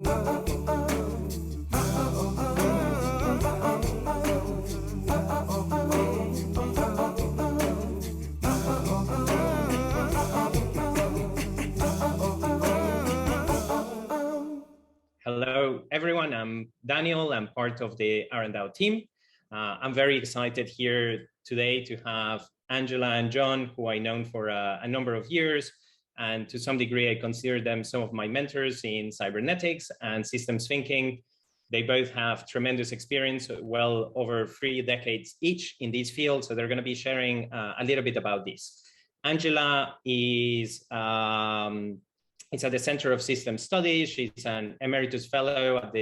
Hello, everyone. I'm Daniel. I'm part of the DAO team. I'm very excited here today to have Angela and Jon, who I know for a number of years. And to some degree, I consider them some of my mentors in cybernetics and systems thinking. They both have tremendous experience, well over 3 decades each in these fields. So they're going to be sharing a little bit about this. Angela is it's at the Center of Systems Studies. She's an Emeritus Fellow at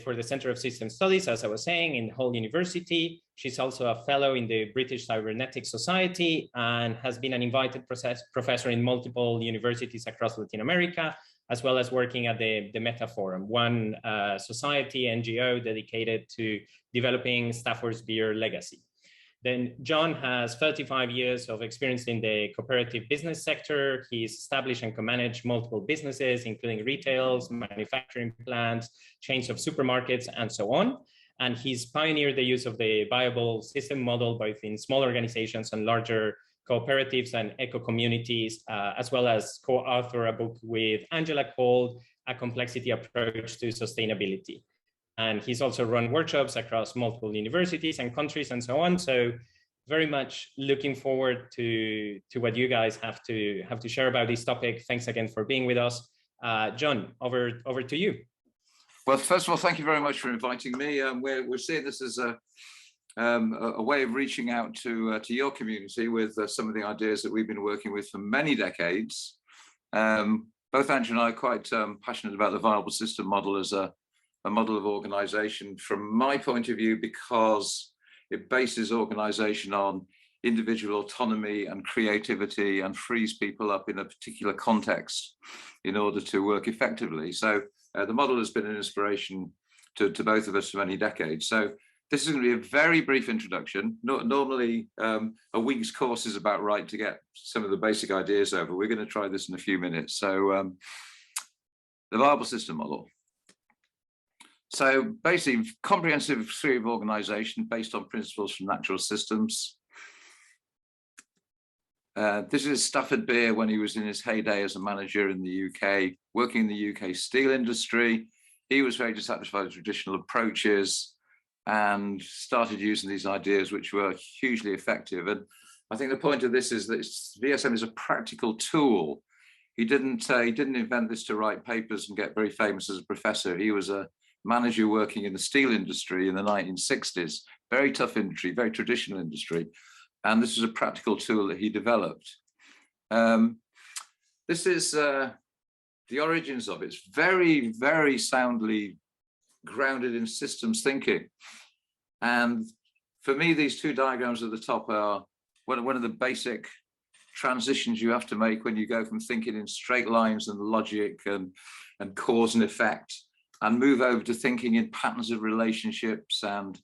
for the Center of Systems Studies, as I was saying, in Hull University. She's also a fellow in the British Cybernetics Society and has been an invited professor in multiple universities across Latin America, as well as working at the Metaphorum, one society, NGO dedicated to developing Stafford Beer legacy. Then Jon has 35 years of experience in the cooperative business sector. He's established and co-managed multiple businesses, including retails, manufacturing plants, chains of supermarkets, and so on. And he's pioneered the use of the viable system model, both in small organizations and larger cooperatives and eco-communities, as well as co-author a book with Angela called A Complexity Approach to Sustainability. And he's also run workshops across multiple universities and countries and so on. So very much looking forward to what you guys have to share about this topic. Thanks again for being with us. Jon, over to you. Well, first of all, thank you very much for inviting me. We're seeing this as a way of reaching out to your community with some of the ideas that we've been working with for many decades. Both Angela and I are quite passionate about the viable system model as a model of organization from my point of view, because it bases organization on individual autonomy and creativity and frees people up in a particular context in order to work effectively. So the model has been an inspiration to both of us for many decades. So this is going to be a very brief introduction. Normally a week's course is about right to get some of the basic ideas over. We're going to try this in a few minutes. So the viable system model. So basically, comprehensive theory of organization based on principles from natural systems. This is Stafford Beer when he was in his heyday as a manager in the UK, working in the UK steel industry. He was very dissatisfied with traditional approaches and started using these ideas, which were hugely effective. And I think the point of this is that VSM is a practical tool. He didn't invent this to write papers and get very famous as a professor. He was a manager working in the steel industry in the 1960s, very tough industry, very traditional industry. And this is a practical tool that he developed. This is the origins of it. It's very, very soundly grounded in systems thinking. And for me, these two diagrams at the top are one of the basic transitions you have to make when you go from thinking in straight lines and logic and cause and effect, and move over to thinking in patterns of relationships and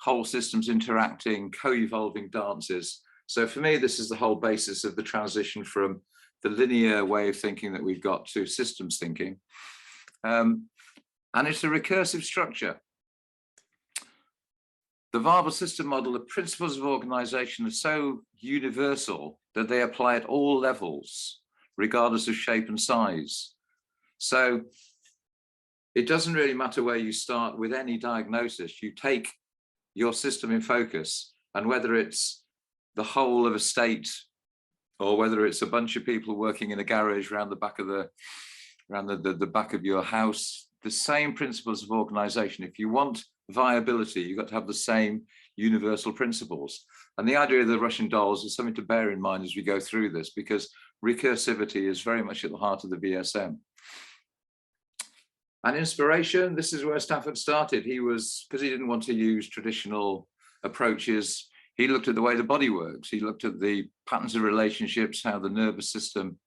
whole systems interacting, co-evolving dances. So for me, this is the whole basis of the transition from the linear way of thinking that we've got to systems thinking. And it's a recursive structure. The viable system model, the principles of organization are so universal that they apply at all levels, regardless of shape and size. So it doesn't really matter where you start with any diagnosis. You take your system in focus, and whether it's the whole of a state or whether it's a bunch of people working in a garage around the back of the back of your house, the same principles of organization. If you want viability, you've got to have the same universal principles. And the idea of the Russian dolls is something to bear in mind as we go through this, because recursivity is very much at the heart of the VSM. And inspiration, this is where Stafford started. He was, because he didn't want to use traditional approaches, he looked at the way the body works. He looked at the patterns of relationships, how the nervous system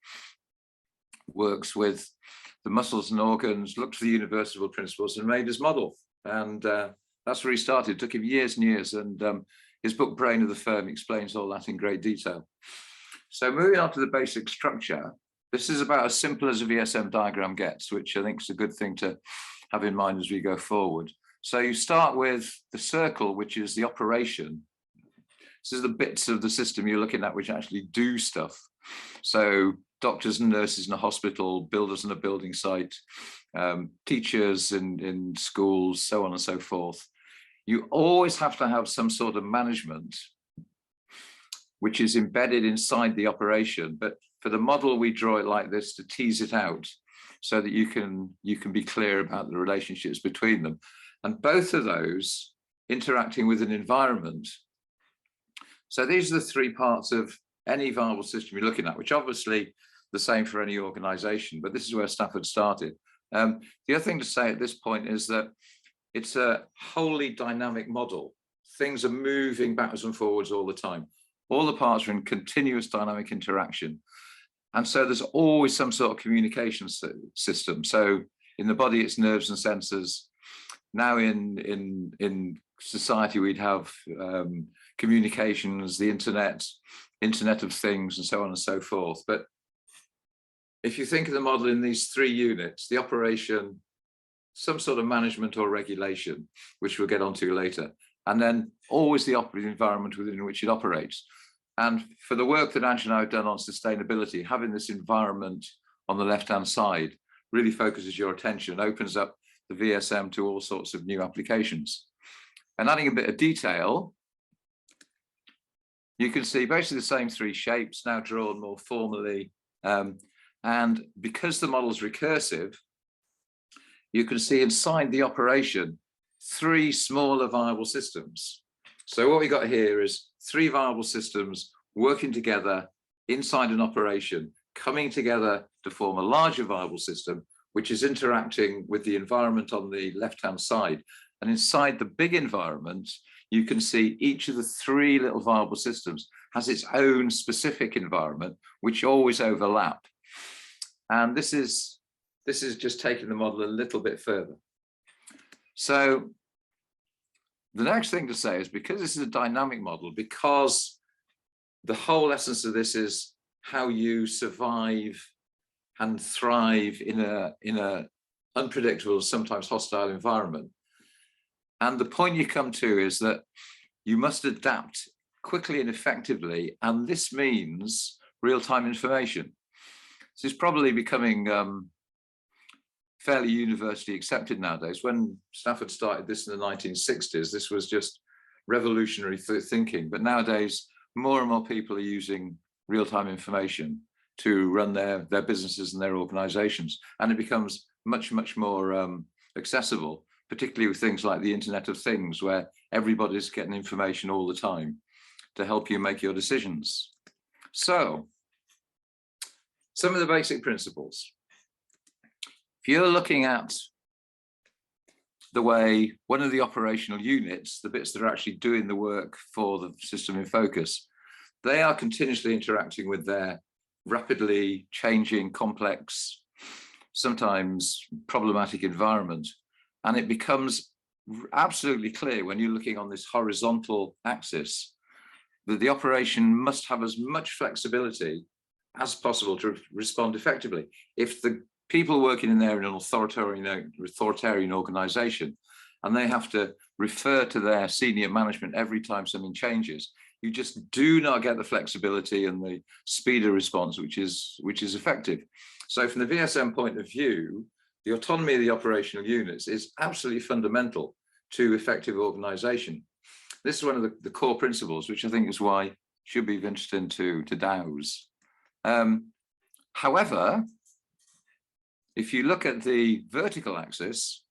works with the muscles and organs, looked for the universal principles and made his model. And that's where he started. It took him years and years. And his book, Brain of the Firm, explains all that in great detail. So moving on to the basic structure, This is about as simple as a VSM diagram gets, which I think is a good thing to have in mind as we go forward. So you start with the circle, which is the operation. This is the bits of the system you're looking at which actually do stuff. So doctors and nurses in a hospital, builders in a building site, teachers in schools, so on and so forth. You always have to have some sort of management which is embedded inside the operation. But for the model, we draw it like this to tease it out so that you can be clear about the relationships between them. And both of those interacting with an environment. So these are the three parts of any viable system you're looking at, which obviously the same for any organization, but this is where Stafford started. The other thing to say at this point is that it's a wholly dynamic model. Things are moving backwards and forwards all the time. All the parts are in continuous dynamic interaction. And so there's always some sort of communication system. So in the body, it's nerves and sensors. Now in society, we'd have communications, the internet of things, and so on and so forth. But if you think of the model in these three units, the operation, some sort of management or regulation, which we'll get onto later, and then always the operating environment within which it operates. And for the work that Angela and I have done on sustainability, having this environment on the left-hand side really focuses your attention, opens up the VSM to all sorts of new applications. And adding a bit of detail, you can see basically the same three shapes now drawn more formally. And because the model is recursive, you can see inside the operation three smaller viable systems. So what we got here is three viable systems working together inside an operation, coming together to form a larger viable system, which is interacting with the environment on the left-hand side. And inside the big environment, you can see each of the three little viable systems has its own specific environment, which always overlap. And this is just taking the model a little bit further. So the next thing to say is, because this is a dynamic model, because the whole essence of this is how you survive and thrive in a unpredictable, sometimes hostile environment. And the point you come to is that you must adapt quickly and effectively, and this means real-time information. This is probably becoming fairly universally accepted nowadays. When Stafford started this in the 1960s, this was just revolutionary thinking. But nowadays, more and more people are using real-time information to run their businesses and their organizations. And it becomes much, much more accessible, particularly with things like the Internet of Things, where everybody's getting information all the time to help you make your decisions. So, some of the basic principles. If you're looking at the way one of the operational units, the bits that are actually doing the work for the system in focus, they are continuously interacting with their rapidly changing, complex, sometimes problematic environment. And it becomes absolutely clear when you're looking on this horizontal axis that the operation must have as much flexibility as possible to respond effectively. If the people working in there in an authoritarian organization, and they have to refer to their senior management every time something changes, you just do not get the flexibility and the speed of response which is effective. So from the VSM point of view, the autonomy of the operational units is absolutely fundamental to effective organization. This is one of the core principles, which I think is why it should be of interest to DAOs. However, if you look at the vertical axis,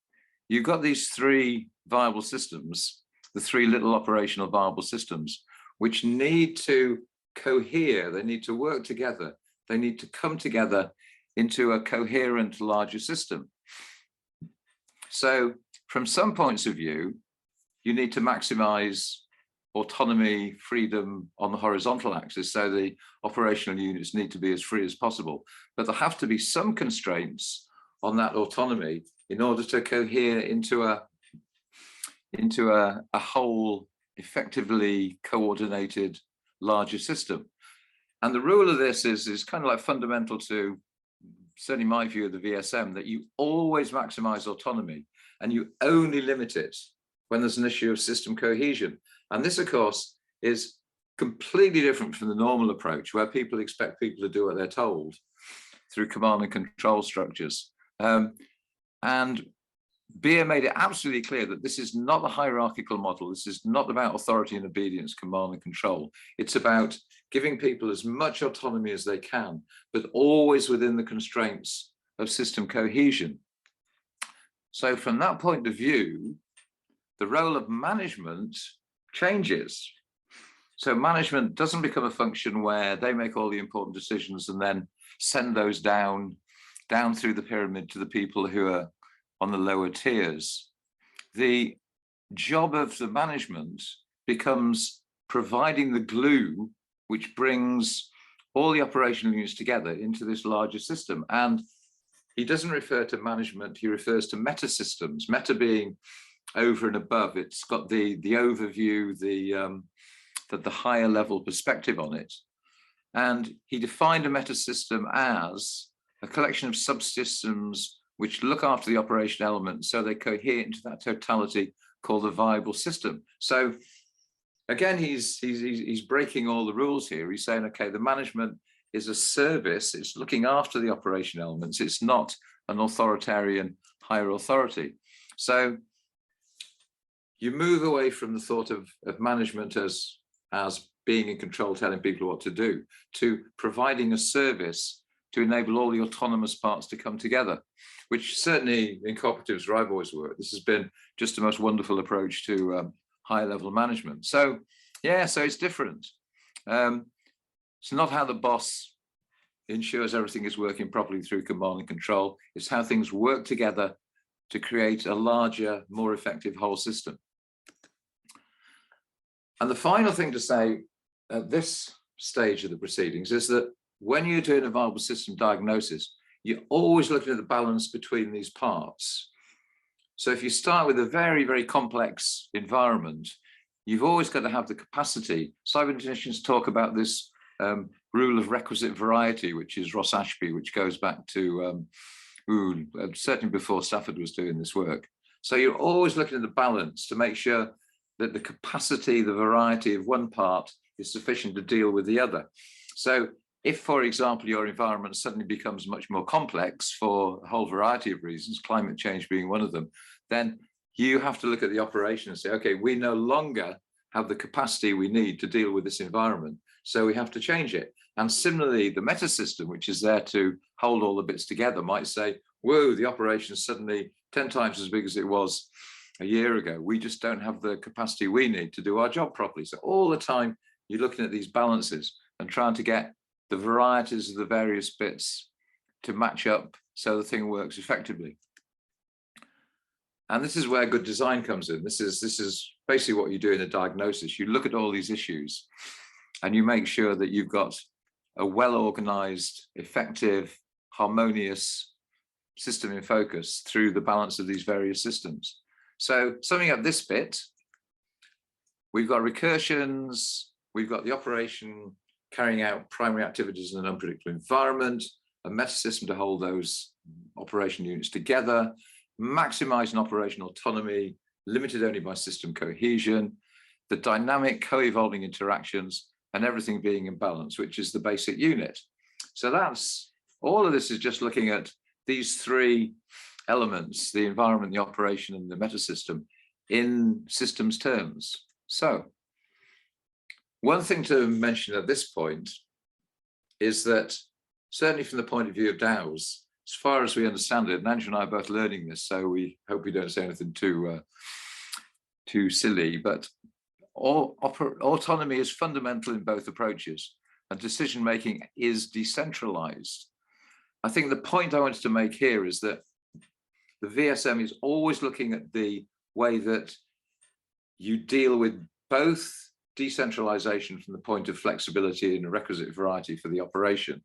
you've got these three viable systems, the three little operational viable systems, which need to cohere, they need to work together, they need to come together into a coherent larger system. So from some points of view, you need to maximize autonomy, freedom on the horizontal axis, so the operational units need to be as free as possible. But there have to be some constraints on that autonomy in order to cohere into a whole, effectively coordinated larger system. And the rule of this is kind of like fundamental to certainly my view of the VSM, that you always maximize autonomy and you only limit it when there's an issue of system cohesion. And this, of course, is completely different from the normal approach where people expect people to do what they're told through command and control structures. And Beer made it absolutely clear that this is not a hierarchical model. This is not about authority and obedience, command and control. It's about giving people as much autonomy as they can, but always within the constraints of system cohesion. So from that point of view, the role of management changes. So management doesn't become a function where they make all the important decisions and then send those down through the pyramid to the people who are on the lower tiers. The job of the management becomes providing the glue which brings all the operational units together into this larger system. And he doesn't refer to management, he refers to meta systems, meta being over and above. It's got the overview, the higher level perspective on it. And he defined a meta system as a collection of subsystems which look after the operation elements so they cohere into that totality called a viable system. So again, he's breaking all the rules here. He's saying, okay, the management is a service, it's looking after the operation elements, it's not an authoritarian higher authority. So you move away from the thought of management as being in control, telling people what to do, to providing a service to enable all the autonomous parts to come together, which certainly in cooperatives where I've always worked, this has been just the most wonderful approach to high level management. So yeah, so it's different. It's not how the boss ensures everything is working properly through command and control. It's how things work together to create a larger, more effective whole system. And the final thing to say at this stage of the proceedings is that when you're doing a viable system diagnosis, you're always looking at the balance between these parts. So if you start with a very, very complex environment, you've always got to have the capacity. Cyberneticians talk about this rule of requisite variety, which is Ross Ashby, which goes back to certainly before Stafford was doing this work. So you're always looking at the balance to make sure that the capacity, the variety of one part is sufficient to deal with the other. So if, for example, your environment suddenly becomes much more complex for a whole variety of reasons, climate change being one of them, then you have to look at the operation and say, okay, we no longer have the capacity we need to deal with this environment, so we have to change it. And similarly, the meta system, which is there to hold all the bits together, might say, whoa, the operation is suddenly 10 times as big as it was a year ago. We just don't have the capacity we need to do our job properly. So all the time, you're looking at these balances and trying to get the varieties of the various bits to match up so the thing works effectively. And this is where good design comes in. This is basically what you do in a diagnosis. You look at all these issues and you make sure that you've got a well-organized, effective, harmonious system in focus through the balance of these various systems. So summing up this bit, we've got recursions, we've got the operation carrying out primary activities in an unpredictable environment, a meta system to hold those operation units together, maximizing operational autonomy, limited only by system cohesion, the dynamic co-evolving interactions, and everything being in balance, which is the basic unit. So that's, all of this is just looking at these three elements, the environment, the operation, and the meta system in systems terms. So one thing to mention at this point is that certainly from the point of view of DAOs, as far as we understand it, and Andrew and I are both learning this, so we hope we don't say anything too silly, but autonomy is fundamental in both approaches, and decision-making is decentralized. I think the point I wanted to make here is that the VSM is always looking at the way that you deal with both decentralization from the point of flexibility and a requisite variety for the operation,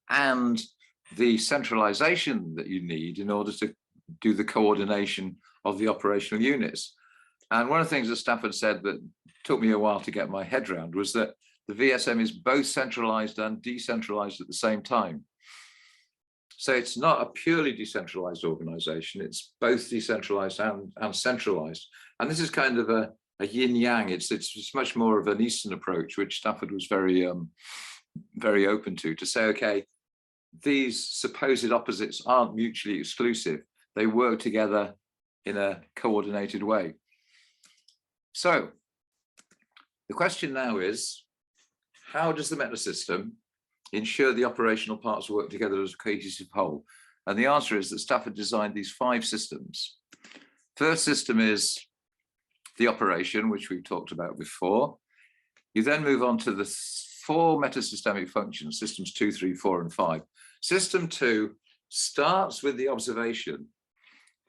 and the centralization that you need in order to do the coordination of the operational units. And one of the things that Stafford said that took me a while to get my head around was that the VSM is both centralized and decentralized at the same time. So it's not a purely decentralized organization. It's both decentralized and centralized. And this is kind of a yin yang. It's much more of an Eastern approach, which Stafford was very open to say, okay, these supposed opposites aren't mutually exclusive. They work together in a coordinated way. So the question now is, how does the meta system ensure the operational parts work together as a cohesive whole? And the answer is that Stafford designed these 5 systems. First system is the operation, which we've talked about before. You then move on to the 4 metasystemic functions, systems 2, 3, 4, and 5. System 2 starts with the observation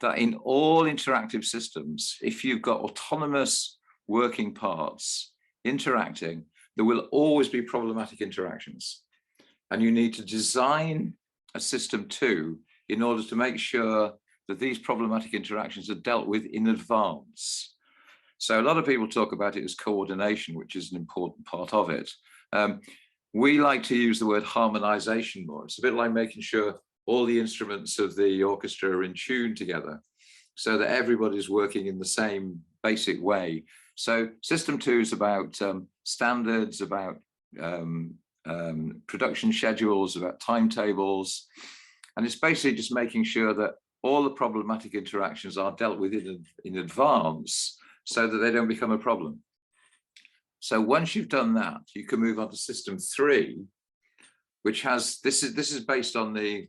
that in all interactive systems, if you've got autonomous working parts interacting, there will always be problematic interactions. And you need to design a system 2 in order to make sure that these problematic interactions are dealt with in advance. So a lot of people talk about it as coordination, which is an important part of it. We like to use the word harmonization more. It's a bit like making sure all the instruments of the orchestra are in tune together so that everybody's working in the same basic way. So system 2 is about standards, about production schedules, about timetables. And it's basically just making sure that all the problematic interactions are dealt with in advance so that they don't become a problem. So once you've done that, you can move on to system 3, which has, this is based on the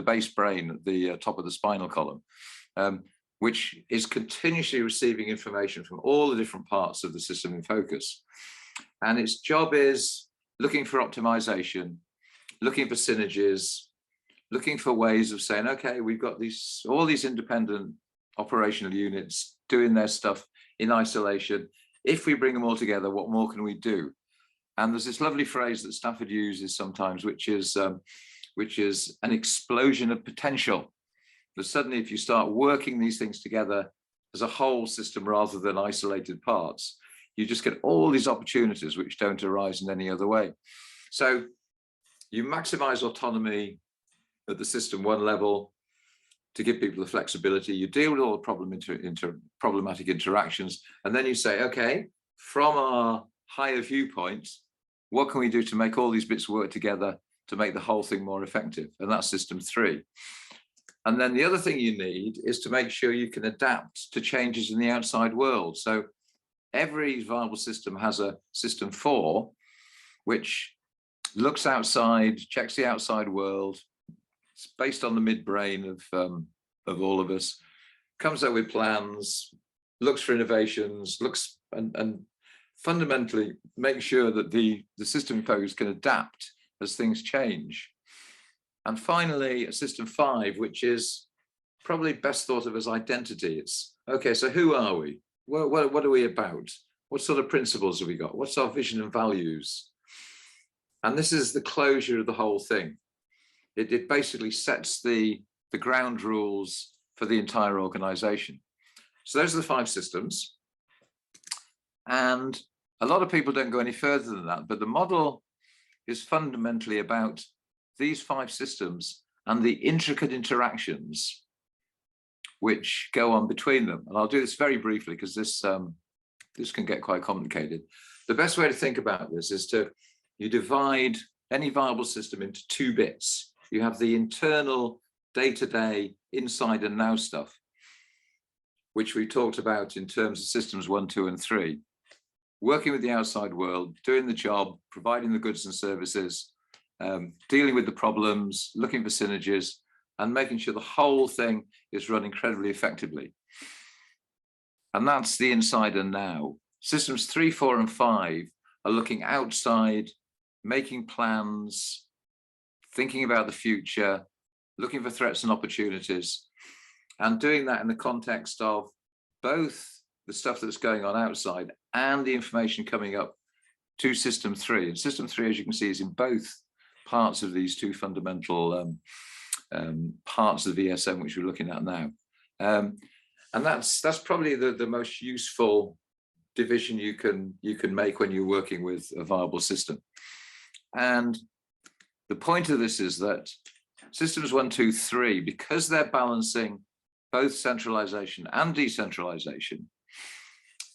base brain at the top of the spinal column, which is continuously receiving information from all the different parts of the system in focus. And its job is looking for optimization, looking for synergies, looking for ways of saying, okay, we've got all these independent operational units doing their stuff in isolation. If we bring them all together, what more can we do? And there's this lovely phrase that Stafford uses sometimes, which is an explosion of potential. That suddenly, if you start working these things together as a whole system rather than isolated parts, you just get all these opportunities which don't arise in any other way. So you maximize autonomy at the system 1 level to give people the flexibility. You deal with all the problematic interactions, and then you say, okay, from our higher viewpoint, what can we do to make all these bits work together to make the whole thing more effective? And that's system 3. And then the other thing you need is to make sure you can adapt to changes in the outside world. So every viable system has a system 4, which looks outside, checks the outside world. It's based on the midbrain of all of us, comes up with plans, looks for innovations, looks and fundamentally make sure that the system in focus can adapt as things change. And finally, system 5, which is probably best thought of as identity. It's, okay, so who are we? What are we about? What sort of principles have we got? What's our vision and values? And this is the closure of the whole thing. It basically sets the ground rules for the entire organization. So those are the 5 systems. And a lot of people don't go any further than that, but the model is fundamentally about these 5 systems and the intricate interactions which go on between them. And I'll do this very briefly because this can get quite complicated. The best way to think about this is you divide any viable system into 2 bits. You have the internal day-to-day inside and now stuff, which we talked about in terms of systems 1, 2, and 3. Working with the outside world, doing the job, providing the goods and services, dealing with the problems, looking for synergies, and making sure the whole thing is run incredibly effectively. And that's the inside and now. Systems 3, 4, and 5 are looking outside, making plans, thinking about the future, looking for threats and opportunities, and doing that in the context of both the stuff that's going on outside and the information coming up to system 3. And system 3, as you can see, is in both parts of these 2 fundamental parts of the VSM, which we're looking at now. And that's probably the most useful division you can make when you're working with a viable system. And the point of this is that systems 1, 2, 3, because they're balancing both centralization and decentralization,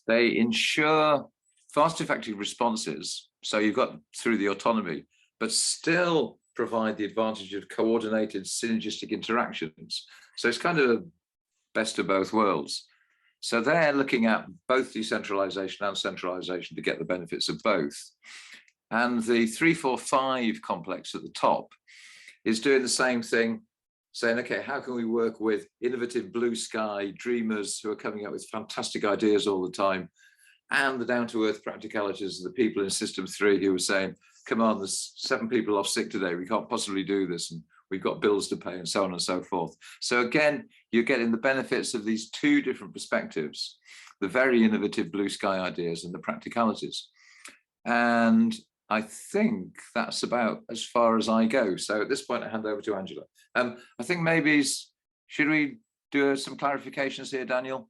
they ensure fast, effective responses. So you've got through the autonomy, but still provide the advantage of coordinated synergistic interactions. So it's kind of a best of both worlds. So they're looking at both decentralization and centralization to get the benefits of both. And the 3, 4, 5 complex at the top is doing the same thing, saying, okay, how can we work with innovative blue sky dreamers who are coming up with fantastic ideas all the time, and the down-to-earth practicalities of the people in system 3 who are saying, come on, there's 7 people off sick today, we can't possibly do this, and we've got bills to pay, and so on and so forth. So again, you're getting the benefits of these 2 different perspectives, the very innovative blue sky ideas and the practicalities. And I think that's about as far as I go. So at this point, I hand over to Angela. I think maybe, should we do some clarifications here, Daniel?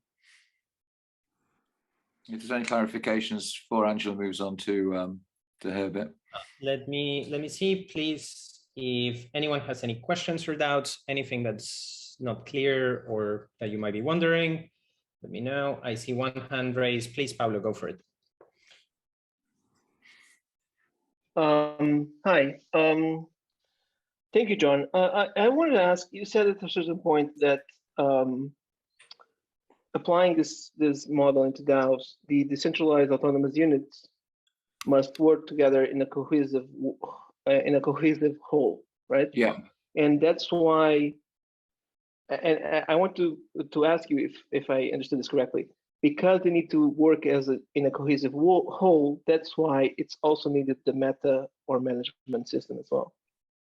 If there's any clarifications before Angela moves on to her bit. Let me see, please, if anyone has any questions or doubts, anything that's not clear or that you might be wondering, let me know. I see one hand raised. Please, Pablo, go for it. Hi. Thank you, John. I wanted to ask, you said at a certain point that applying this model into DAOs, the decentralized autonomous units must work together in a cohesive whole, right? Yeah. And that's why, and I want to ask you if I understood this correctly, because they need to work in a cohesive whole, that's why it's also needed the meta or management system as well.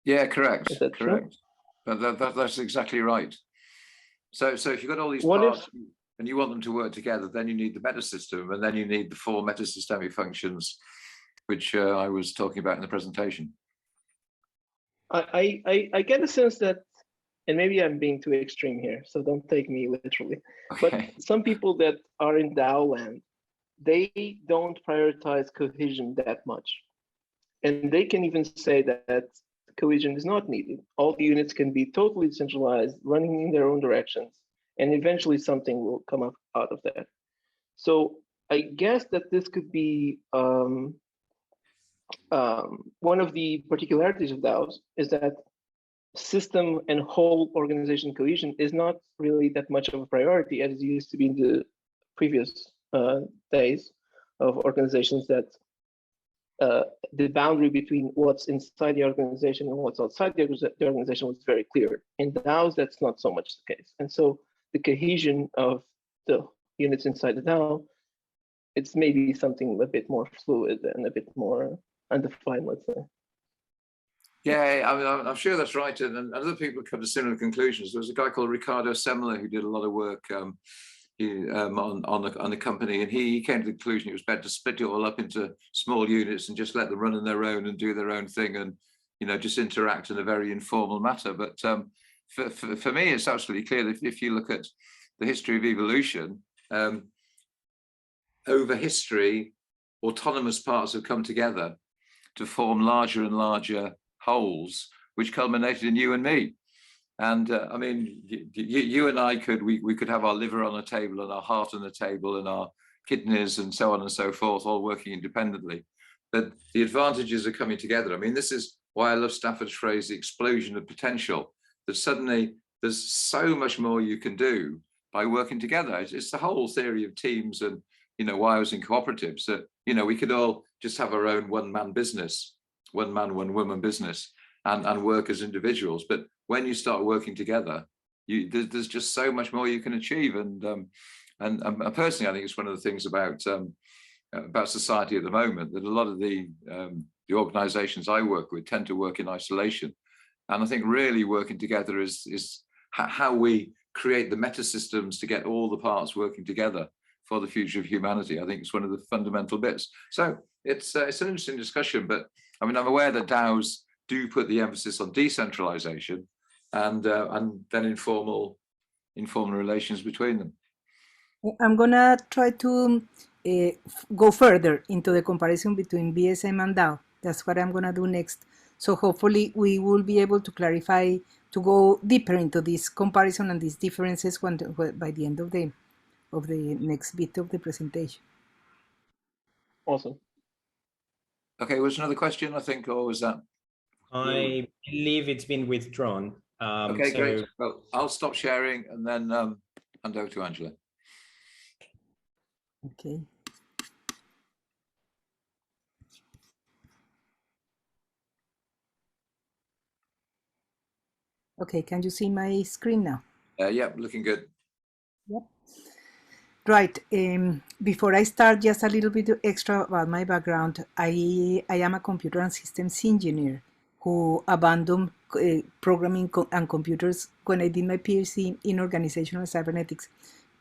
Yeah, correct. Is that correct. True? That's exactly right. So if you've got all these parts and you want them to work together, then you need the meta system, and then you need the 4 metasystemic functions, which I was talking about in the presentation. I get a sense that, and maybe I'm being too extreme here, so don't take me literally. Okay. But some people that are in DAO land, they don't prioritize cohesion that much. And they can even say that cohesion is not needed. All the units can be totally centralized, running in their own directions, and eventually something will come up out of that. So I guess that this could be one of the particularities of DAOs is that system and whole organization cohesion is not really that much of a priority as it used to be in the previous days of organizations, that the boundary between what's inside the organization and what's outside the organization was very clear. In DAOs, that's not so much the case. And so the cohesion of the units inside the DAO, it's maybe something a bit more fluid and a bit more undefined, let's say. Yeah, I mean, I'm sure that's right. And other people come to similar conclusions. There was a guy called Ricardo Semler who did a lot of work on the company, and he came to the conclusion it was better to split it all up into small units and just let them run on their own and do their own thing, and just interact in a very informal manner. But for me, it's absolutely clear that if you look at the history of evolution, over history, autonomous parts have come together to form larger and larger wholes, which culminated in you and me. And I mean, you and I we could have our liver on a table and our heart on a table and our kidneys and so on and so forth, all working independently. But the advantages are coming together. I mean, this is why I love Stafford's phrase, the explosion of potential, that suddenly there's so much more you can do by working together. It's the whole theory of teams, and why I was in cooperatives, that we could all just have our own one-man business, one man, one woman business, and work as individuals. But when you start working together, there's just so much more you can achieve. And personally, I think it's one of the things about society at the moment, that a lot of the organizations I work with tend to work in isolation. And I think really working together is how we create the meta systems to get all the parts working together for the future of humanity. I think it's one of the fundamental bits. So it's an interesting discussion, but I mean, I'm aware that DAOs do put the emphasis on decentralization and then informal relations between them. I'm gonna try to go further into the comparison between Vsm and DAO. That's what I'm gonna do next. So hopefully we will be able to clarify to go deeper into this comparison and these differences by the end of the next bit of the presentation. Awesome. Okay, was another question, I think, or was that? I believe it's been withdrawn. Okay, great. Well, I'll stop sharing and then hand over to Angela. Okay. Okay, can you see my screen now? Yep, looking good. Yep. Right. Before I start, just a little bit extra about my background. I am a computer and systems engineer who abandoned programming and computers when I did my PhD in organizational cybernetics.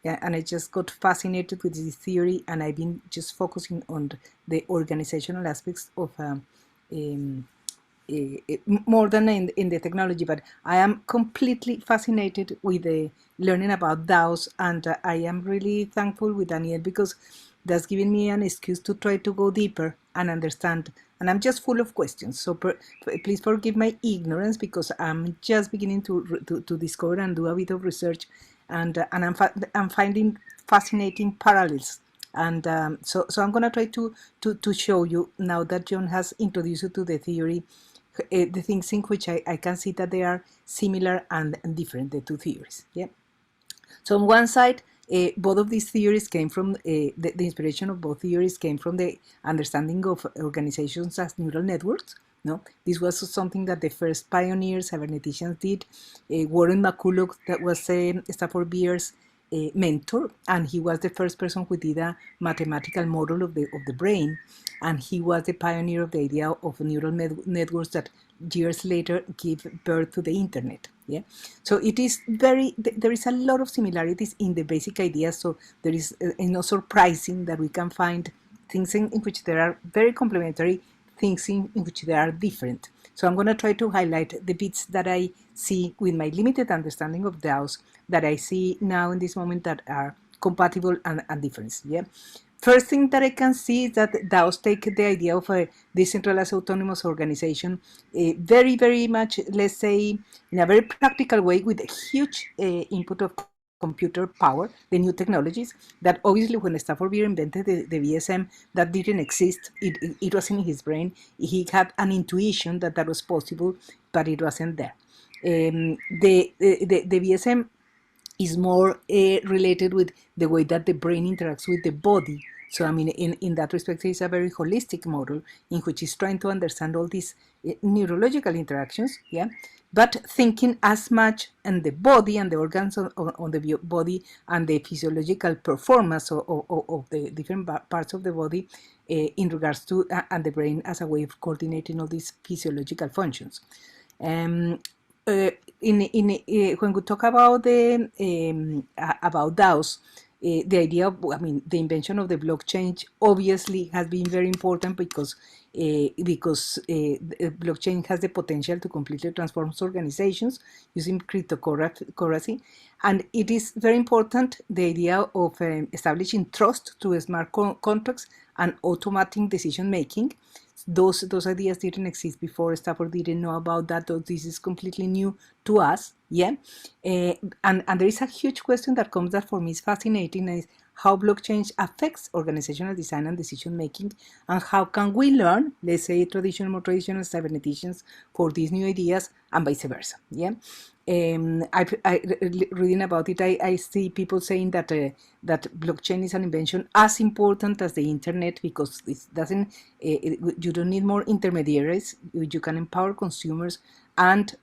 Yeah, and I just got fascinated with this theory, and I've been just focusing on the organizational aspects of more than in the technology, but I am completely fascinated with the learning about DAOs, and I am really thankful with Daniel because that's given me an excuse to try to go deeper and understand. And I'm just full of questions, so please forgive my ignorance because I'm just beginning to discover and do a bit of research, and I'm finding fascinating parallels. And so I'm going to try to show you, now that Jon has introduced you to the theory, the things in which I can see that they are similar and different, the two theories. Yeah. So on one side, both of these theories came from the inspiration of both theories came from the understanding of organizations as neural networks. No, this was something that the first pioneers, cyberneticians, did. Warren McCulloch, that was Stafford Beer's mentor, and he was the first person who did a mathematical model of the brain, and he was the pioneer of the idea of neural networks that years later give birth to the internet. Yeah, so it is there is a lot of similarities in the basic ideas, so there is no surprising that we can find things in which there are very complementary, things in which they are different. So I'm going to try to highlight the bits that I see with my limited understanding of DAOs that I see now in this moment that are compatible and different. Yeah. First thing that I can see is that DAOs take the idea of a decentralized autonomous organization very, very much, let's say, in a very practical way with a huge input of computer power, the new technologies, that obviously when Stafford Beer invented the Vsm, that didn't exist. It was in his brain. He had an intuition that was possible, but it wasn't there. The Vsm is more related with the way that the brain interacts with the body. So, I mean, in that respect, it's a very holistic model in which it's trying to understand all these neurological interactions, yeah, but thinking as much on the body and the organs on the body and the physiological performance of the different parts of the body in regards to, and the brain as a way of coordinating all these physiological functions. When we talk about about DAOs, the idea of, I mean, the invention of the blockchain obviously has been very important because blockchain has the potential to completely transform organizations using cryptocurrency, and it is very important, the idea of establishing trust through smart contracts and automating decision making. Those ideas didn't exist before. Stafford didn't know about that. This is completely new to us. Yeah, and there is a huge question that comes that for me is fascinating, is how blockchain affects organizational design and decision making, and how can we learn, let's say, more traditional cyberneticians for these new ideas, and vice versa. Yeah. Reading about it, I see people saying that that blockchain is an invention as important as the internet because it doesn't. You don't need more intermediaries. You can empower consumers, and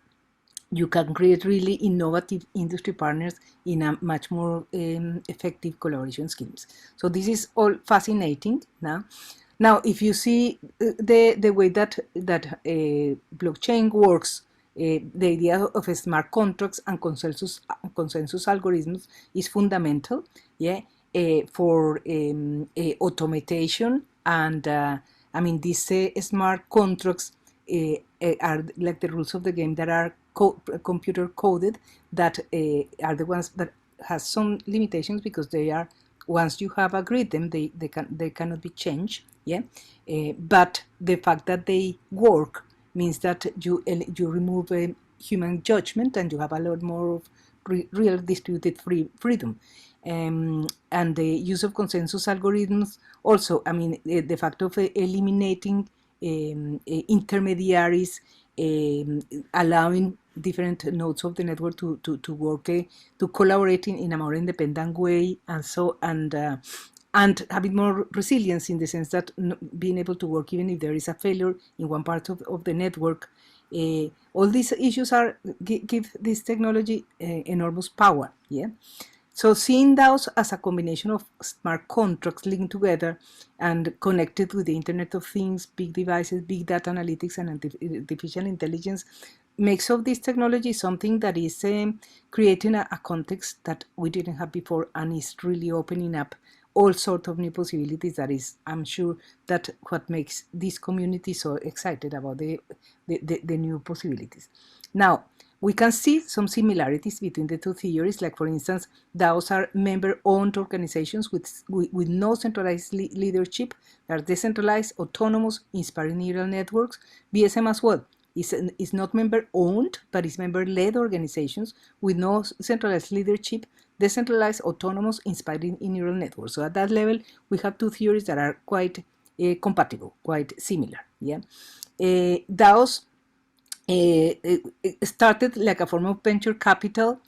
you can create really innovative industry partners in a much more effective collaboration schemes. So this is all fascinating now. Now, if you see the way that blockchain works, the idea of smart contracts and consensus algorithms is fundamental, yeah, for automation. And I mean, these smart contracts are like the rules of the game that are computer coded, that are the ones that has some limitations because they are, once you have agreed them, they cannot be changed. Yeah, but the fact that they work means that you remove human judgment, and you have a lot more of real distributed freedom. And the use of consensus algorithms also, I mean, the fact of eliminating intermediaries, allowing different nodes of the network to work, to collaborate in a more independent way, and having more resilience in the sense that being able to work even if there is a failure in one part of the network. All these issues give this technology enormous power. Yeah. So seeing DAOs as a combination of smart contracts linked together and connected with the Internet of Things, big devices, big data analytics, and artificial intelligence makes of this technology something that is creating a context that we didn't have before, and is really opening up all sorts of new possibilities. That is, I'm sure, that what makes this community so excited about the new possibilities. Now, we can see some similarities between the two theories. Like, for instance, DAOs are member-owned organizations with no centralized leadership. They are decentralized, autonomous, inspiring neural networks. Vsm as well is not member-owned, but is member-led organizations with no centralized leadership, decentralized, autonomous, inspiring neural networks. So at that level, we have two theories that are quite compatible, quite similar. Yeah, DAOs started like a form of venture capital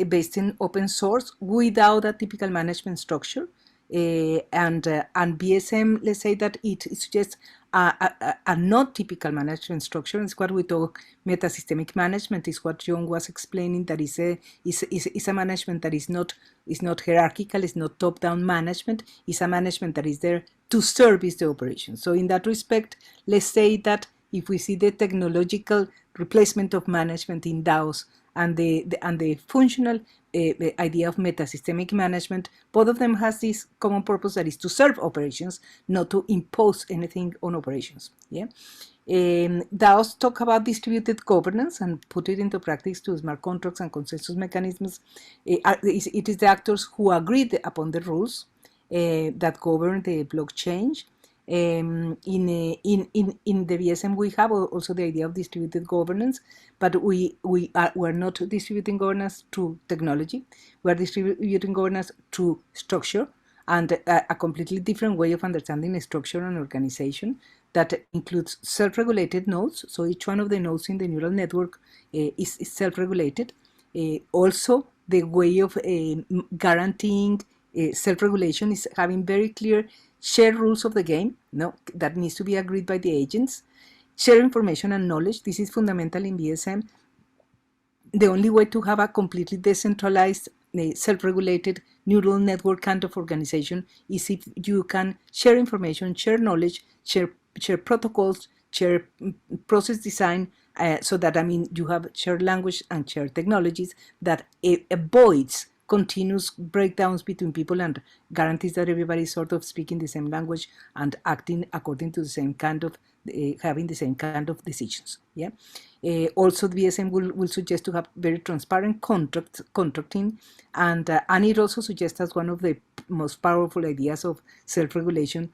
based in open source without a typical management structure. And Vsm, let's say that it suggests a not typical management structure. It's what we talk metasystemic management, is what Jon was explaining, that is a management that is not hierarchical, it's not top-down management, it's a management that is there to service the operation. So in that respect, let's say that if we see the technological replacement of management in DAOs and the functional idea of metasystemic management, both of them has this common purpose, that is to serve operations, not to impose anything on operations. Yeah. DAOs talk about distributed governance and put it into practice to smart contracts and consensus mechanisms. It is the actors who agreed upon the rules that govern the blockchain. In the Vsm, we have also the idea of distributed governance, but we're not distributing governance through technology. We're distributing governance through structure, and a completely different way of understanding a structure and organization that includes self-regulated nodes. So each one of the nodes in the neural network is self-regulated. Also, the way of guaranteeing self-regulation is having very clear shared rules of the game, that needs to be agreed by the agents. Share information and knowledge. This is fundamental in Vsm. The only way to have a completely decentralized, self-regulated neural network kind of organization is if you can share information, share knowledge, share protocols, share process design, so that, I mean, you have shared language and shared technologies that avoids continuous breakdowns between people and guarantees that everybody is sort of speaking the same language and acting according to the same kind of, having the same kind of decisions. Yeah. Also, Vsm will suggest to have very transparent contracting, and it also suggests as one of the most powerful ideas of self-regulation,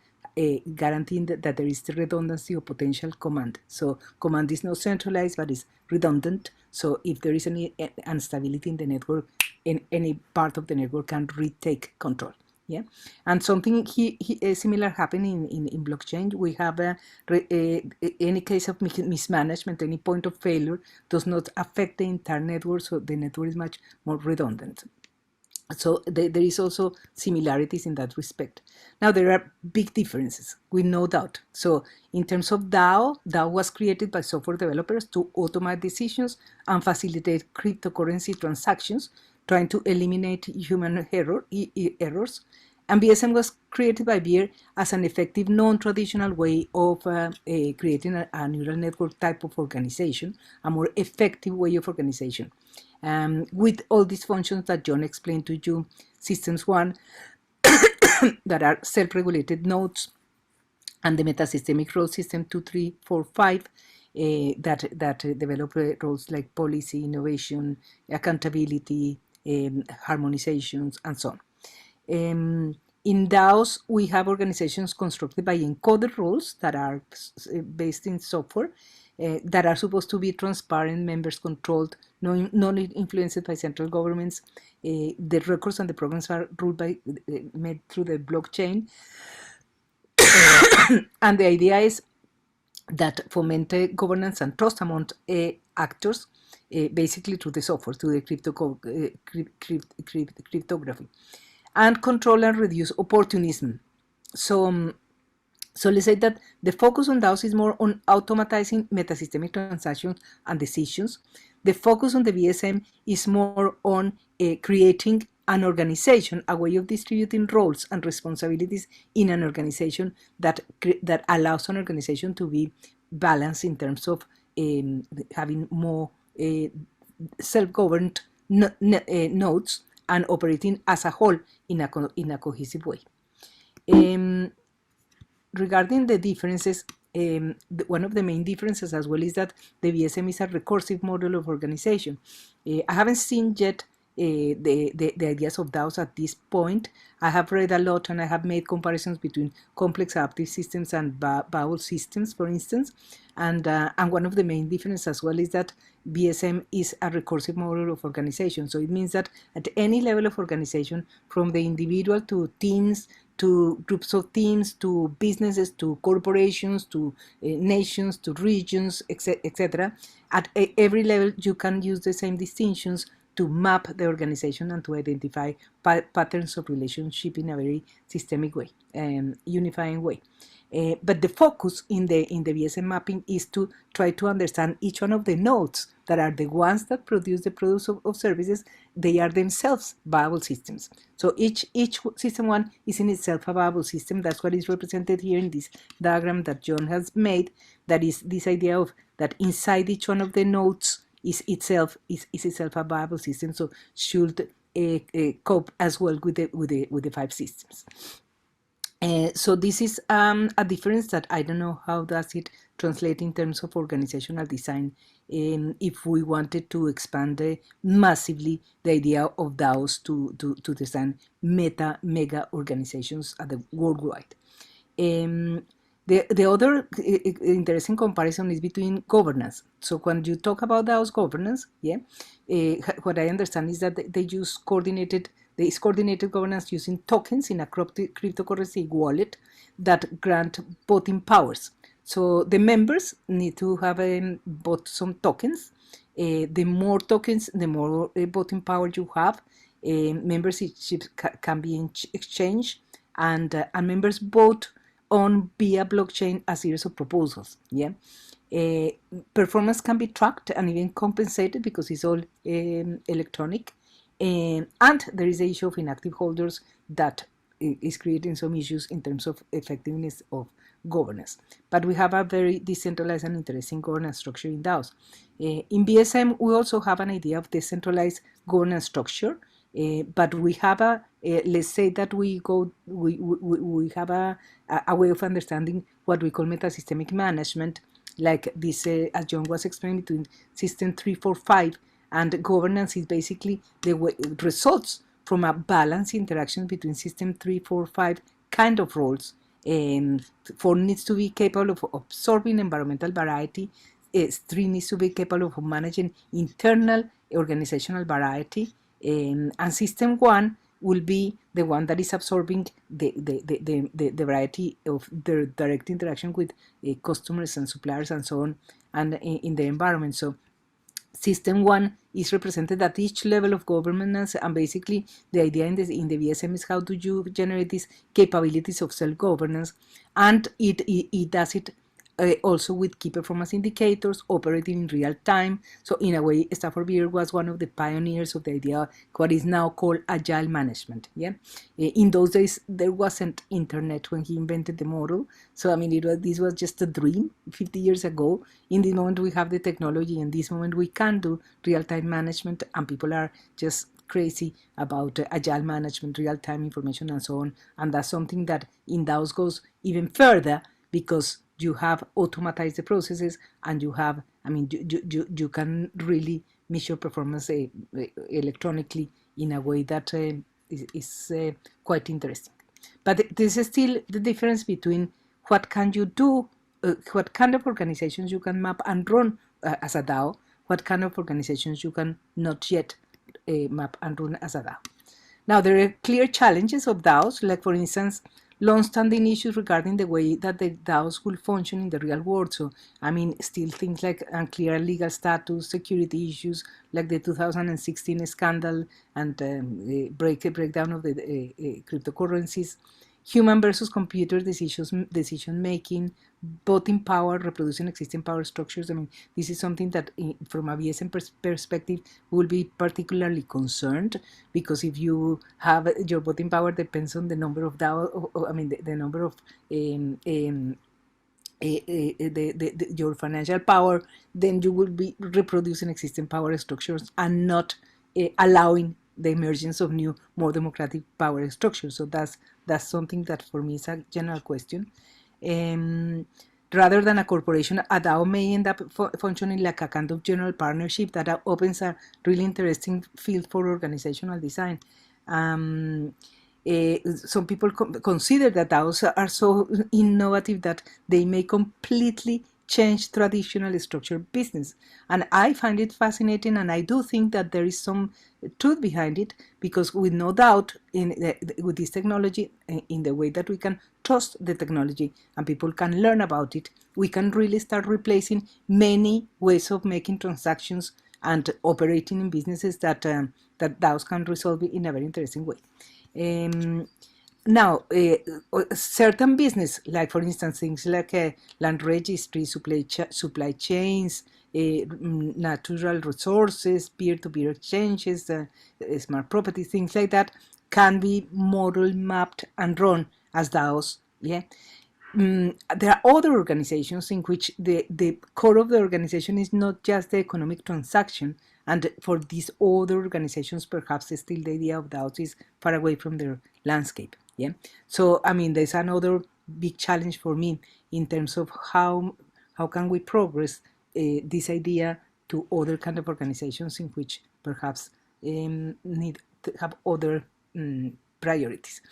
guaranteeing that there is the redundancy of potential command. So command is not centralized, but is redundant. So if there is any instability in the network, in any part of the network can retake control. Yeah, and something similar happening in blockchain. We have any case of mismanagement, any point of failure does not affect the entire network, so the network is much more redundant. So there is also similarities in that respect. Now, there are big differences, with no doubt. So in terms of DAO was created by software developers to automate decisions and facilitate cryptocurrency transactions, trying to eliminate human errors. And Vsm was created by Beer as an effective, non-traditional way of creating a neural network type of organization, a more effective way of organization. With all these functions that Jon explained to you, systems 1, that are self-regulated nodes, and the metasystemic role system 2, 3, 4, 5, that develop roles like policy, innovation, accountability, harmonizations, and so on. In DAOs, we have organizations constructed by encoded rules that are based in software, that are supposed to be transparent, members controlled, not influenced by central governments. The records and the programs are ruled by, made through the blockchain. And the idea is that foment governance and trust among actors, basically through the software, through the cryptography, and control and reduce opportunism. So let's say that the focus on DAOs is more on automatizing metasystemic transactions and decisions. The focus on the VSM is more on creating an organization, a way of distributing roles and responsibilities in an organization that allows an organization to be balanced in terms of having more self-governed nodes and operating as a whole in a cohesive way. Regarding the differences, one of the main differences as well is that the VSM is a recursive model of organization. I haven't seen yet the ideas of DAOs at this point. I have read a lot and I have made comparisons between complex adaptive systems and bubble systems, for instance. And one of the main differences as well is that VSM is a recursive model of organization. So it means that at any level of organization, from the individual to teams, to groups of teams, to businesses, to corporations, to nations, to regions, etc. At every level, you can use the same distinctions to map the organization and to identify patterns of relationship in a very systemic way, unifying way. But the focus in the VSM mapping is to try to understand each one of the nodes that are the ones that produce the products of services. They are themselves viable systems. So each system one is in itself a viable system. That's what is represented here in this diagram that Jon has made. That is this idea of that inside each one of the nodes is itself a viable system. So should cope as well with the 5 systems. So this is a difference that I don't know how does it translate in terms of organizational design if we wanted to expand massively the idea of DAOs to design mega organizations at the worldwide. The other interesting comparison is between governance. So when you talk about DAOs governance, what I understand is that they use coordinated governance using tokens in a cryptocurrency wallet that grant voting powers. So the members need to have bought some tokens. The more tokens, the more voting power you have. Membership can be exchanged, and members vote on via blockchain a series of proposals. Performance can be tracked and even compensated because it's all electronic. And there is the issue of inactive holders that is creating some issues in terms of effectiveness of governance. But we have a very decentralized and interesting governance structure in DAOs. In VSM, we also have an idea of decentralized governance structure, but we have let's say that we have a way of understanding what we call metasystemic management, like this, as Jon was explaining, between system 3, 4, 5, and governance is basically the way it results from a balanced interaction between system 3, 4, 5 kind of roles. 4 needs to be capable of absorbing environmental variety. 3 needs to be capable of managing internal organizational variety. And system 1 will be the one that is absorbing the variety of the direct interaction with customers and suppliers and so on, and in the environment. So System 1 is represented at each level of governance, and basically the idea in the VSM is how do you generate these capabilities of self-governance, and it does it also with key performance indicators operating in real time. So in a way, Stafford Beer was one of the pioneers of the idea of what is now called agile management. In those days there wasn't internet when he invented the model, so I mean this was just a dream 50 years ago. In this moment we have the technology, in this moment we can do real-time management, and people are just crazy about agile management, real-time information and so on. And that's something that in DAOs goes even further, because you have automatized the processes, and you have, I mean, you can really measure performance electronically in a way that is quite interesting. But this is still the difference between what can you do what kind of organizations you can map and run as a DAO, what kind of organizations you can not yet map and run as a DAO. Now, there are clear challenges of DAOs, like, for instance, long-standing issues regarding the way that the DAOs will function in the real world. So, I mean, still things like unclear legal status, security issues, like the 2016 scandal and the breakdown of the cryptocurrencies, human versus computer decision making, voting power, reproducing existing power structures. I mean, this is something that, from a Vsm perspective, will be particularly concerned, because if you have your voting power depends on the number of DAO, I mean, the number of your financial power, then you will be reproducing existing power structures and not allowing the emergence of new, more democratic power structures. So that's something that for me is a general question. Rather than a corporation, a DAO may end up functioning like a kind of general partnership that opens a really interesting field for organizational design. Some people consider that DAOs are so innovative that they may completely change traditional structured business. And I find it fascinating, and I do think that there is some truth behind it, because with no doubt with this technology, in the way that we can trust the technology and people can learn about it, we can really start replacing many ways of making transactions and operating in businesses that DAOs can resolve in a very interesting way. Now, certain business, like for instance, things like land registry, supply chains, natural resources, peer-to-peer exchanges, smart property, things like that, can be model mapped and run as DAOs. Yeah. There are other organizations in which the core of the organization is not just the economic transaction, and for these other organizations, perhaps still the idea of DAOs is far away from their landscape. Yeah. So, I mean, there's another big challenge for me in terms of how can we progress this idea to other kind of organizations in which perhaps need to have other priorities.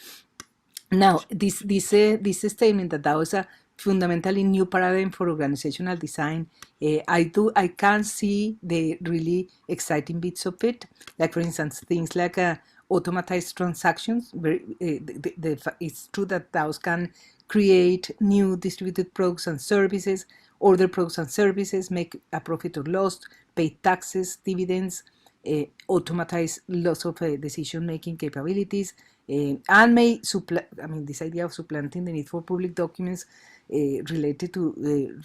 Now, this statement that was a fundamentally new paradigm for organizational design, I can see the really exciting bits of it, like for instance things like automatized transactions. It's true that DAOs can create new distributed products and services, order products and services, make a profit or loss, pay taxes, dividends, automatize lots of decision-making capabilities, and may this idea of supplanting the need for public documents related to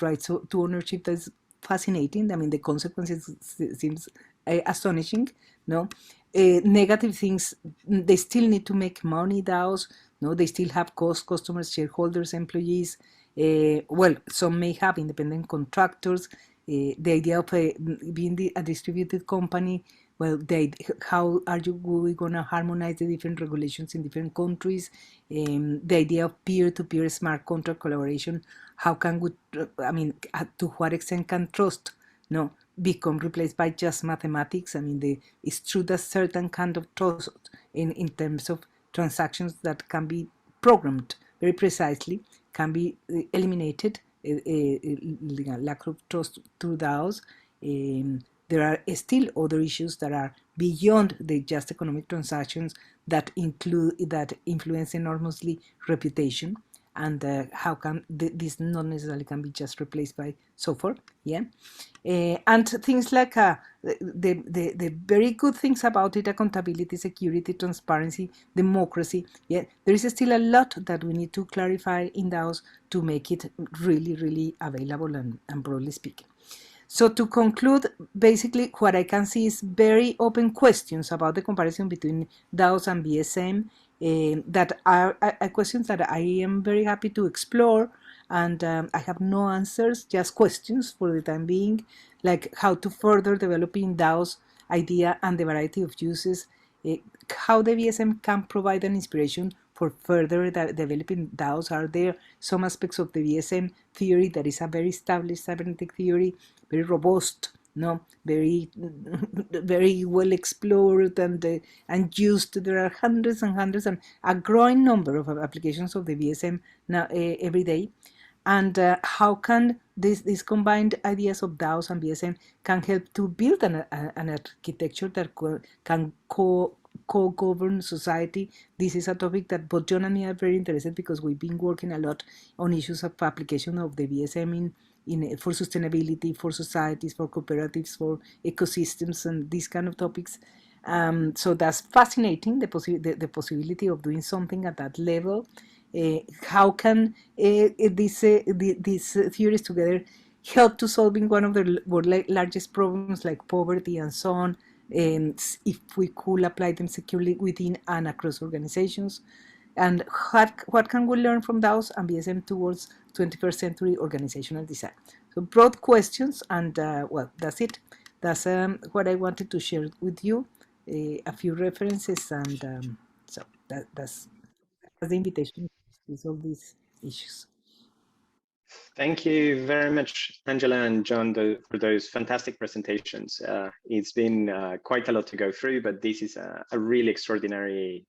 rights to ownership, that's fascinating. I mean, the consequences seems astonishing. No, negative things, they still need to make money. DAOs, no, they still have costs, customers, shareholders, employees. Well, some may have independent contractors. The idea of being a distributed company. Well, how are we going to harmonize the different regulations in different countries? The idea of peer-to-peer smart contract collaboration, how can we, to what extent can trust become replaced by just mathematics? I mean, it's true that certain kind of trust in terms of transactions that can be programmed very precisely can be eliminated, lack of trust through DAOs. There are still other issues that are beyond the just economic transactions that influence enormously reputation, and how can this not necessarily can be just replaced by software. Yeah, and things like the very good things about it: accountability, security, transparency, democracy. Yeah, there is still a lot that we need to clarify in DAOs to make it really, really available and broadly speaking. So to conclude, basically what I can see is very open questions about the comparison between DAOs and Vsm, that are questions that I am very happy to explore, and I have no answers, just questions for the time being, like how to further developing DAOs idea and the variety of uses, how the Vsm can provide an inspiration for further developing DAOs. Are there some aspects of the Vsm theory that is a very established cybernetic theory, very robust, very well explored and used? There are hundreds and hundreds and a growing number of applications of the Vsm now every day. and how can these combined ideas of DAOs and VSM can help to build an architecture that can co-govern society. This is a topic that both John and me are very interested, because we've been working a lot on issues of application of the VSM for sustainability, for societies, for cooperatives, for ecosystems, and these kind of topics. So that's fascinating, the possibility of doing something at that level. How can these theories together help to solving one of the world's largest problems like poverty and so on, and if we could apply them securely within and across organizations? And what can we learn from DAOs and VSM towards 21st century organizational design? So broad questions, and well, that's it. That's what I wanted to share with you, a few references, and so that's the invitation to solve these issues. Thank you very much, Angela and John, for those fantastic presentations. It's been quite a lot to go through, but this is a really extraordinary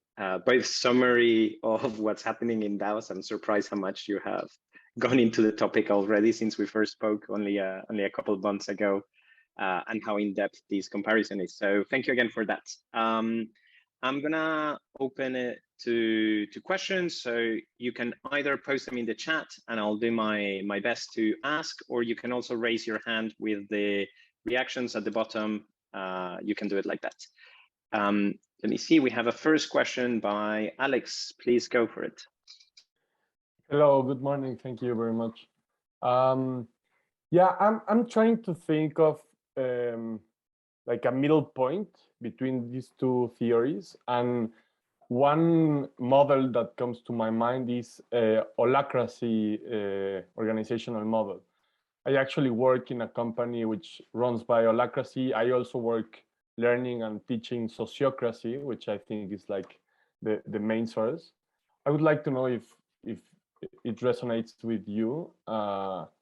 both summary of what's happening in DAOs. I'm surprised how much you have gone into the topic already since we first spoke only a couple of months ago, and how in-depth this comparison is. So thank you again for that. I'm gonna open it to questions, so you can either post them in the chat and I'll do my best to ask, or you can also raise your hand with the reactions at the bottom. You can do it like that. Let me see, we have a first question by Alex. Please go for it. Hello, good morning. Thank you very much. Yeah, I'm trying to think of like a middle point between these two theories, and one model that comes to my mind is holacracy organizational model. I actually work in a company which runs by holacracy. I also work learning and teaching sociocracy, which I think is like the main source. I would like to know if it resonates with you,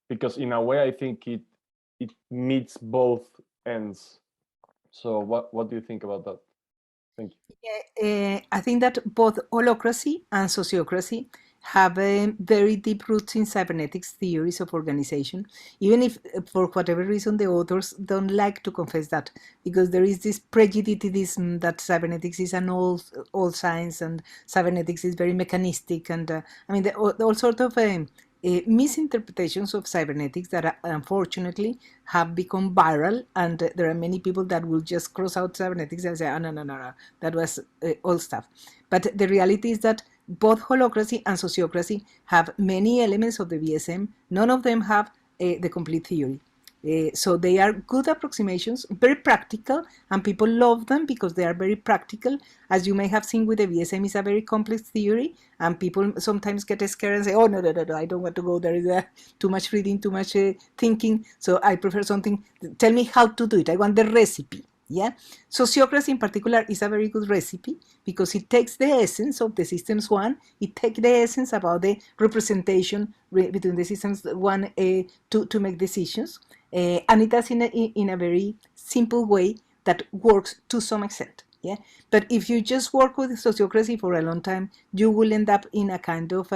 because in a way I think it meets both ends. So what do you think about that? Thank you. I think that both holacracy and sociocracy have very deep roots in cybernetics theories of organization, even if for whatever reason the authors don't like to confess that, because there is this prejudicism that cybernetics is an old science and cybernetics is very mechanistic, and I mean all sort of misinterpretations of cybernetics that unfortunately have become viral, and there are many people that will just cross out cybernetics and say, oh, no, that was old stuff. But the reality is that both holacracy and sociocracy have many elements of the VSM. None of them have the complete theory. So they are good approximations, very practical, and people love them because they are very practical. As you may have seen with the VSM, is a very complex theory, and people sometimes get scared and say, oh, no, I don't want to go there. Is too much reading, too much thinking. So I prefer something, tell me how to do it. I want the recipe. Yeah, sociocracy in particular is a very good recipe because it takes the essence of the systems one, it takes the essence about the representation between the systems one to make decisions, and it does in a very simple way that works to some extent. Yeah, but if you just work with sociocracy for a long time, you will end up in a kind of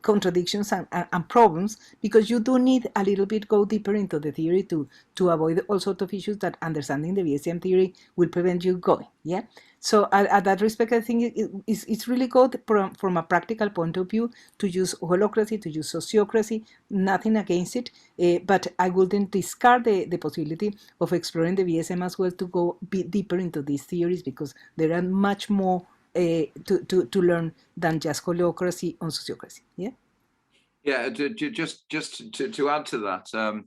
contradictions and problems, because you do need a little bit go deeper into the theory to avoid all sorts of issues that understanding the VSM theory will prevent you going. Yeah. So at that respect, I think it's really good from a practical point of view to use holacracy, to use sociocracy, nothing against it, but I wouldn't discard the possibility of exploring the VSM as well to go deeper into these theories, because there are much more to learn than just holacracy on sociocracy. Yeah. Yeah, just to add to that,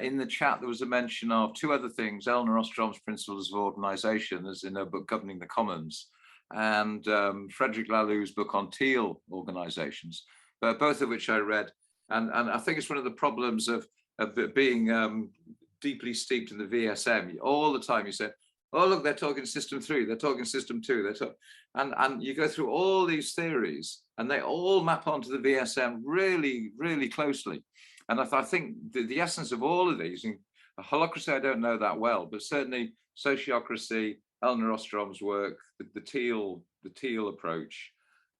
in the chat there was a mention of two other things: Elinor Ostrom's Principles of Organization, as in her book Governing the Commons, and Frederick Laloux's book on teal organizations, but both of which I read, and I think it's one of the problems of being deeply steeped in the VSM. All the time you say, oh, look, they're talking system 3, they're talking system 2, and you go through all these theories and they all map onto the VSM really, really closely. And I think the essence of all of these, in holacracy I don't know that well, but certainly sociocracy, Elinor Ostrom's work, the teal approach,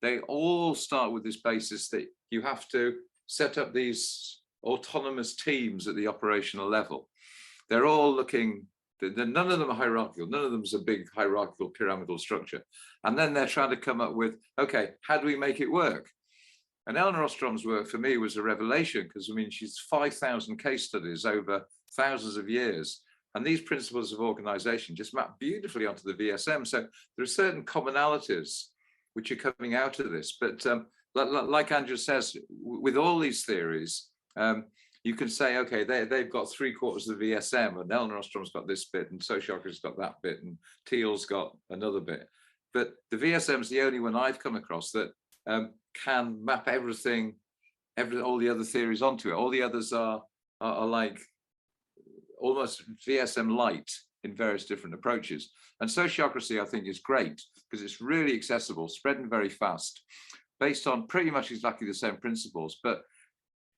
they all start with this basis that you have to set up these autonomous teams at the operational level. They're all looking, none of them are hierarchical, none of them is a big hierarchical pyramidal structure. And then they're trying to come up with, okay, how do we make it work? And Eleanor Ostrom's work for me was a revelation, because I mean, she's 5,000 case studies over thousands of years. And these principles of organization just map beautifully onto the VSM. So there are certain commonalities which are coming out of this. But like Andrew says, with all these theories, you can say, okay, they've got 3/4 of the VSM, and Eleanor Ostrom's got this bit, and Sociocracy's got that bit, and Thiel's got another bit. But the VSM is the only one I've come across that can map everything, all the other theories onto it. All the others are like almost VSM light in various different approaches. And Sociocracy, I think, is great because it's really accessible, spreading very fast, based on pretty much exactly the same principles, but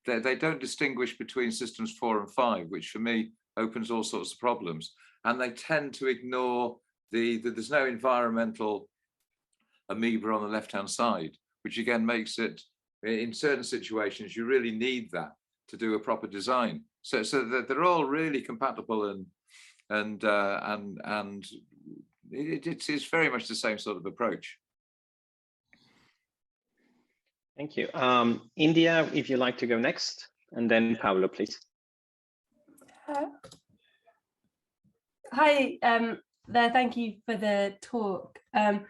they don't distinguish between systems 4 and 5, which for me opens all sorts of problems. And they tend to ignore there's no environmental amoeba on the left-hand side, which again makes it, in certain situations, you really need that to do a proper design. So that they're all really compatible, and it's very much the same sort of approach. Thank you. India, if you'd like to go next, and then Paolo, please. Hi there, thank you for the talk. I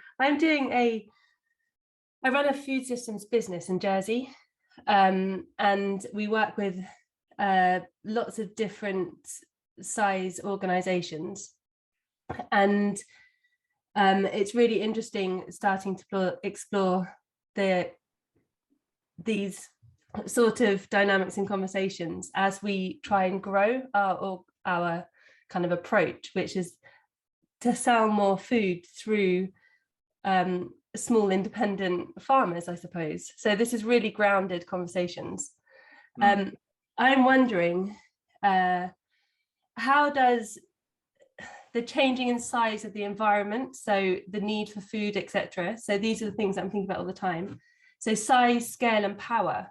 run a food systems business in Jersey, and we work with lots of different size organizations. And it's really interesting starting to explore these sort of dynamics and conversations as we try and grow our kind of approach, which is to sell more food through small independent farmers, I suppose. So this is really grounded conversations. I'm wondering, how does the changing in size of the environment, so the need for food, etc. So these are the things I'm thinking about all the time. So size, scale, and power,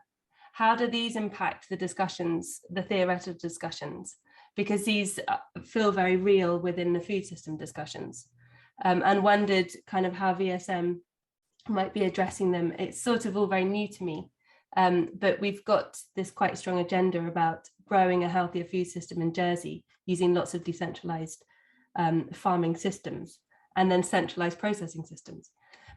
how do these impact the discussions, the theoretical discussions? Because these feel very real within the food system discussions, and wondered kind of how VSM might be addressing them. It's sort of all very new to me, but we've got this quite strong agenda about growing a healthier food system in Jersey using lots of decentralized farming systems and then centralized processing systems.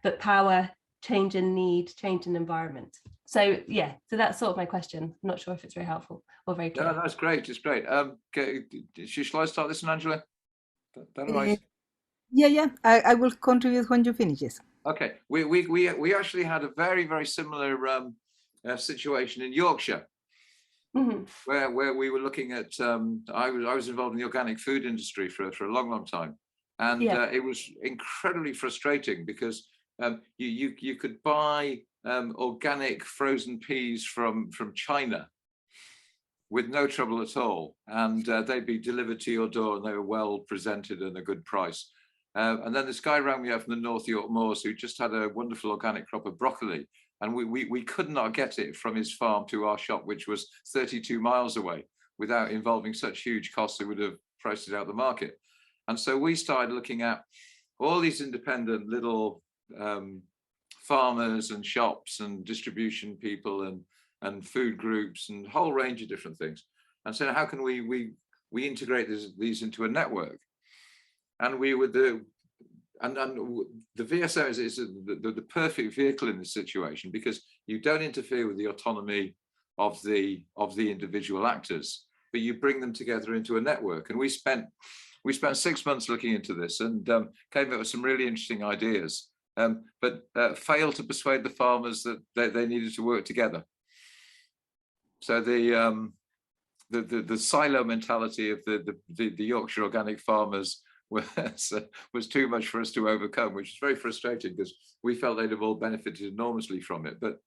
But power, change in need, change in environment. So yeah, so that's sort of my question. I'm not sure if it's very helpful or very clear. No, that's great. It's great. Okay, shall I start this one, Angela? That right? Yeah. I will contribute when you finish. Yes. Okay. We actually had a very, very similar situation in Yorkshire, where we were looking at. I was involved in the organic food industry for a long time, and it was incredibly frustrating because you could buy organic frozen peas from China with no trouble at all, and they'd be delivered to your door, and they were well presented and a good price. And then this guy rang me up from the North York Moors who just had a wonderful organic crop of broccoli, and we could not get it from his farm to our shop, which was 32 miles away, without involving such huge costs that would have priced it out the market. And so we started looking at all these independent little farmers and shops and distribution people and food groups and a whole range of different things. And so how can we integrate these into a network? And we were the VSM is the perfect vehicle in this situation, because you don't interfere with the autonomy of the individual actors, but you bring them together into a network. And we spent 6 months looking into this and came up with some really interesting ideas, but failed to persuade the farmers that they needed to work together. So the silo mentality of the Yorkshire organic farmers was too much for us to overcome, which is very frustrating because we felt they'd have all benefited enormously from it. But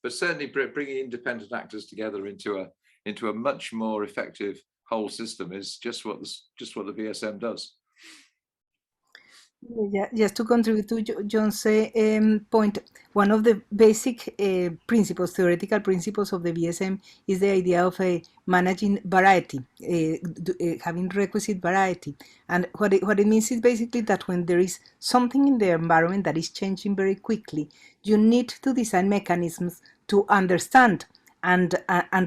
certainly bringing independent actors together into a much more effective whole system is just what the VSM does. Yeah, just to contribute to John's point, one of the basic principles, theoretical principles of the VSM is the idea of managing variety, having requisite variety. And what it means is basically that when there is something in the environment that is changing very quickly, you need to design mechanisms to understand and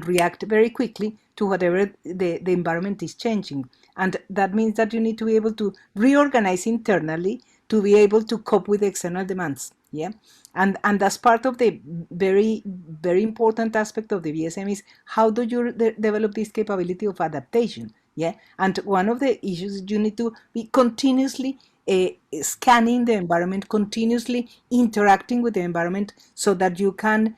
react very quickly to whatever the environment is changing. And that means that you need to be able to reorganize internally to be able to cope with external demands. Yeah. And that's part of the very, very important aspect of the VSM is how do you develop this capability of adaptation? Yeah. And one of the issues is you need to be continuously scanning the environment, continuously interacting with the environment so that you can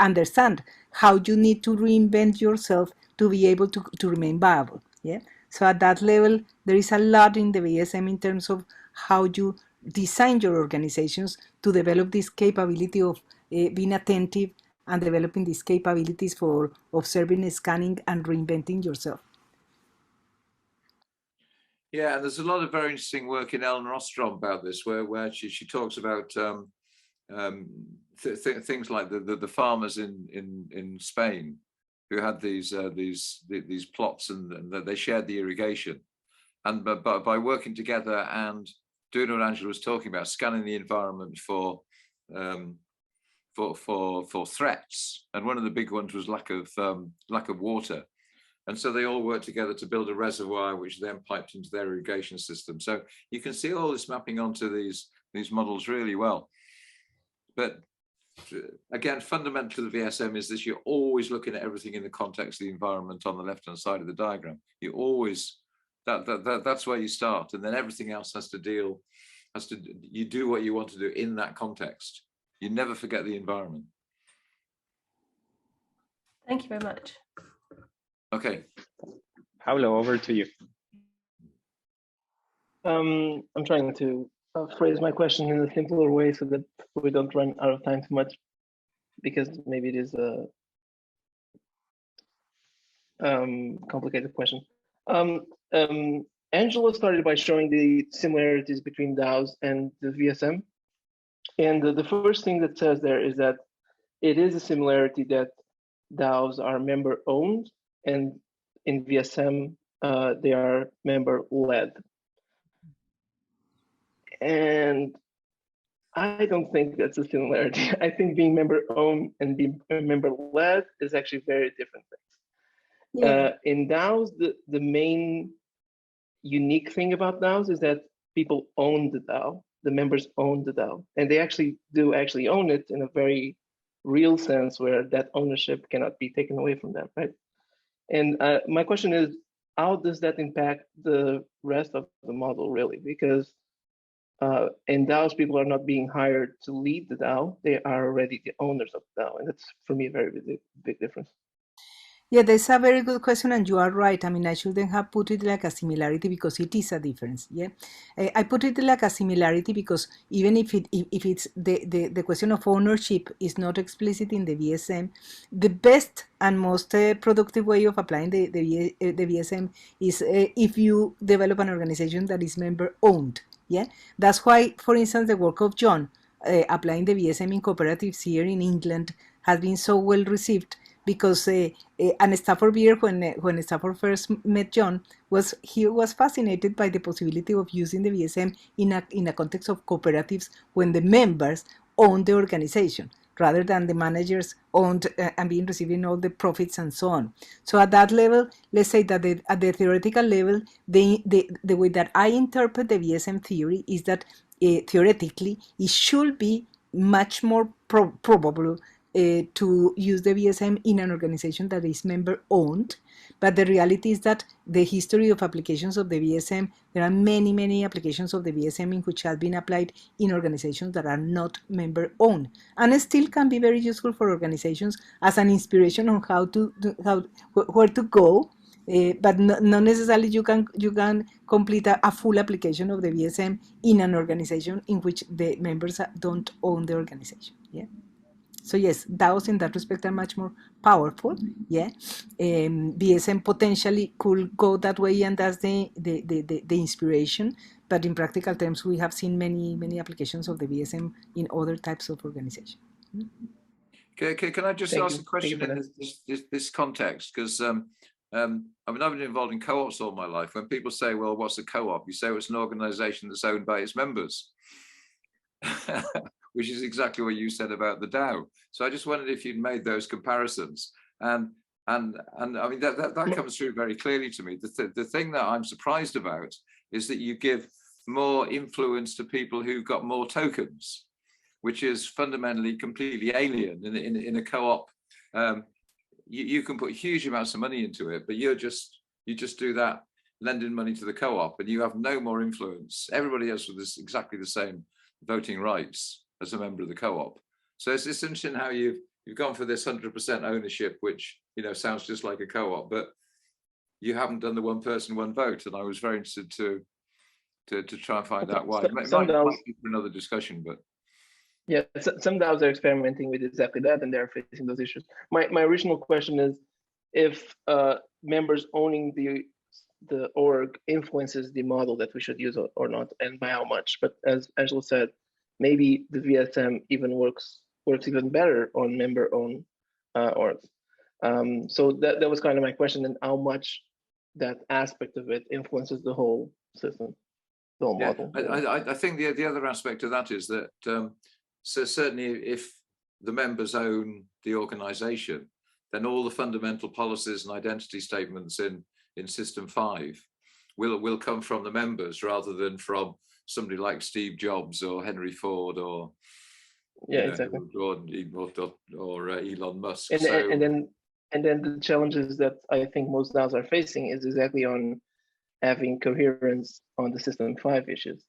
understand how you need to reinvent yourself to be able to remain viable. Yeah. So at that level, there is a lot in the VSM in terms of how you design your organizations to develop this capability of being attentive and developing these capabilities for observing, scanning, and reinventing yourself. Yeah, and there's a lot of very interesting work in Eleanor Ostrom about this, where she talks about things like the farmers in Spain who had these plots and they shared the irrigation, and by working together and doing what Angela was talking about, scanning the environment for threats, and one of the big ones was lack of water. And so they all worked together to build a reservoir, which then piped into their irrigation system. So you can see all this mapping onto these models really well. But again, fundamental to the VSM is this: you're always looking at everything in the context of the environment on the left-hand side of the diagram. You always, that's where you start, and then everything else you do what you want to do in that context. You never forget the environment. Thank you very much. Okay. Paulo, over to you. I'm trying to phrase my question in a simpler way so that we don't run out of time too much, because maybe it is a complicated question. Angela started by showing the similarities between DAOs and the VSM. And the first thing that says there is that it is a similarity that DAOs are member owned, and in VSM, they are member led. And I don't think that's a similarity. I think being member owned and being member led is actually very different things. Yeah. In DAOs, the main unique thing about DAOs is that people own the DAO, the members own the DAO, and they actually own it in a very real sense where that ownership cannot be taken away from them, right? And my question is, how does that impact the rest of the model, really? Because in DAOs, people are not being hired to lead the DAO. They are already the owners of the DAO. And that's, for me, a very big difference. Yeah, that's a very good question, and you are right. I mean, I shouldn't have put it like a similarity because it is a difference. Yeah, I put it like a similarity because even if it's the question of ownership is not explicit in the VSM, the best and most productive way of applying the VSM is if you develop an organization that is member owned. Yeah, that's why, for instance, the work of Jon applying the VSM in cooperatives here in England has been so well received. Because and Stafford Beer, when Stafford first met Jon, he was fascinated by the possibility of using the VSM in a context of cooperatives when the members own the organization rather than the managers owned and being receiving all the profits and so on. So at that level, let's say that at the theoretical level, the way that I interpret the VSM theory is that theoretically it should be much more probable to use the VSM in an organization that is member owned, but the reality is that the history of applications of the VSM, there are many applications of the VSM in which has been applied in organizations that are not member owned, and it still can be very useful for organizations as an inspiration on where to go. But not necessarily you can complete a full application of the VSM in an organization in which the members don't own the organization. Yeah. So yes, DAOs in that respect are much more powerful. Yeah, VSM potentially could go that way, and that's the inspiration. But in practical terms, we have seen many applications of the VSM in other types of organization. Can I just ask a question in this context? Because I mean, I've been involved in co-ops all my life. When people say, "Well, what's a co-op?" You say it's an organisation that's owned by its members. Which is exactly what you said about the DAO. So I just wondered if you'd made those comparisons, and I mean that comes through very clearly to me. The thing that I'm surprised about is that you give more influence to people who've got more tokens, which is fundamentally completely alien in a co-op. You can put huge amounts of money into it, but you just do that, lending money to the co-op, and you have no more influence. Everybody else with exactly the same voting rights as a member of the co-op. So it's interesting how you've gone for this 100% ownership, which sounds just like a co-op, but you haven't done the one person, one vote. And I was very interested to try and find out why. It might be for another discussion, but yeah, some DAOs are experimenting with exactly that, and they're facing those issues. My original question is, if members owning the org influences the model that we should use or not, and by how much. But as Angela said, maybe the VSM even works even better on member-owned orgs. So that was kind of my question, and how much that aspect of it influences the whole system, the whole model. I think the other aspect of that is that so certainly if the members own the organization, then all the fundamental policies and identity statements in System 5 will come from the members rather than from somebody like Steve Jobs or Henry Ford or exactly. or Elon Musk. And then the challenges that I think most DAOs are facing is exactly on having coherence on the System 5 issues,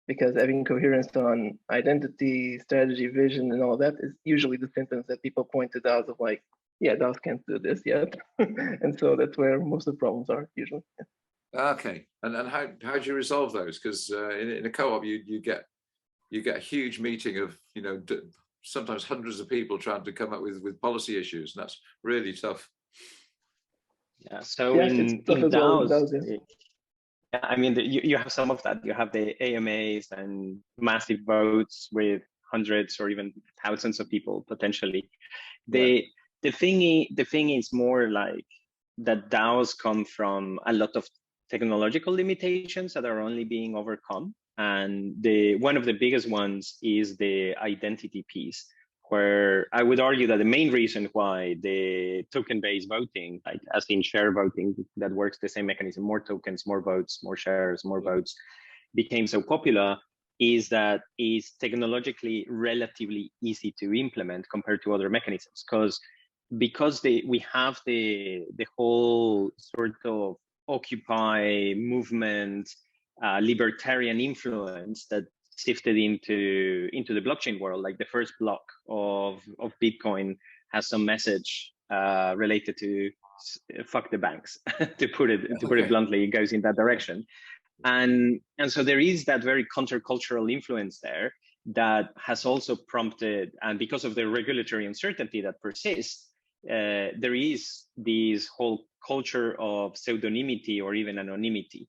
because having coherence on identity, strategy, vision, and all that is usually the symptoms that people point to DAOs of like, yeah, DAOs can't do this yet. And so that's where most of the problems are usually. Okay, and how do you resolve those? Because in a co-op, you get a huge meeting of sometimes hundreds of people trying to come up with policy issues, and that's really tough. Yeah. So in DAOs, yeah, I mean, you have some of that. You have the AMAs and massive votes with hundreds or even thousands of people potentially. The thing is more like that DAOs come from a lot of technological limitations that are only being overcome. And one of the biggest ones is the identity piece, where I would argue that the main reason why the token-based voting, like as in share voting, that works the same mechanism, more tokens, more votes, more shares, more votes, became so popular, is that it's technologically relatively easy to implement compared to other mechanisms, because we have the whole sort of Occupy movement, libertarian influence that shifted into the blockchain world. Like the first block of Bitcoin has some message related to fuck the banks, to put it bluntly. It goes in that direction, and so there is that very countercultural influence there that has also prompted, and because of the regulatory uncertainty that persists, there is this whole culture of pseudonymity or even anonymity.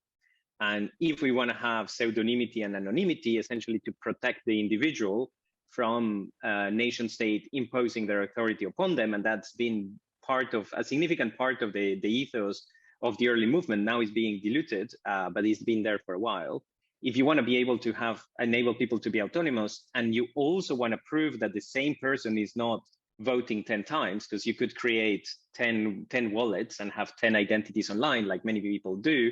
And if we want to have pseudonymity and anonymity, essentially to protect the individual from a nation state imposing their authority upon them, and that's been a significant part of the ethos of the early movement, now is being diluted, but it's been there for a while. If you want to be able to enable people to be autonomous, and you also want to prove that the same person is not voting 10 times, because you could create 10 wallets and have 10 identities online, like many people do,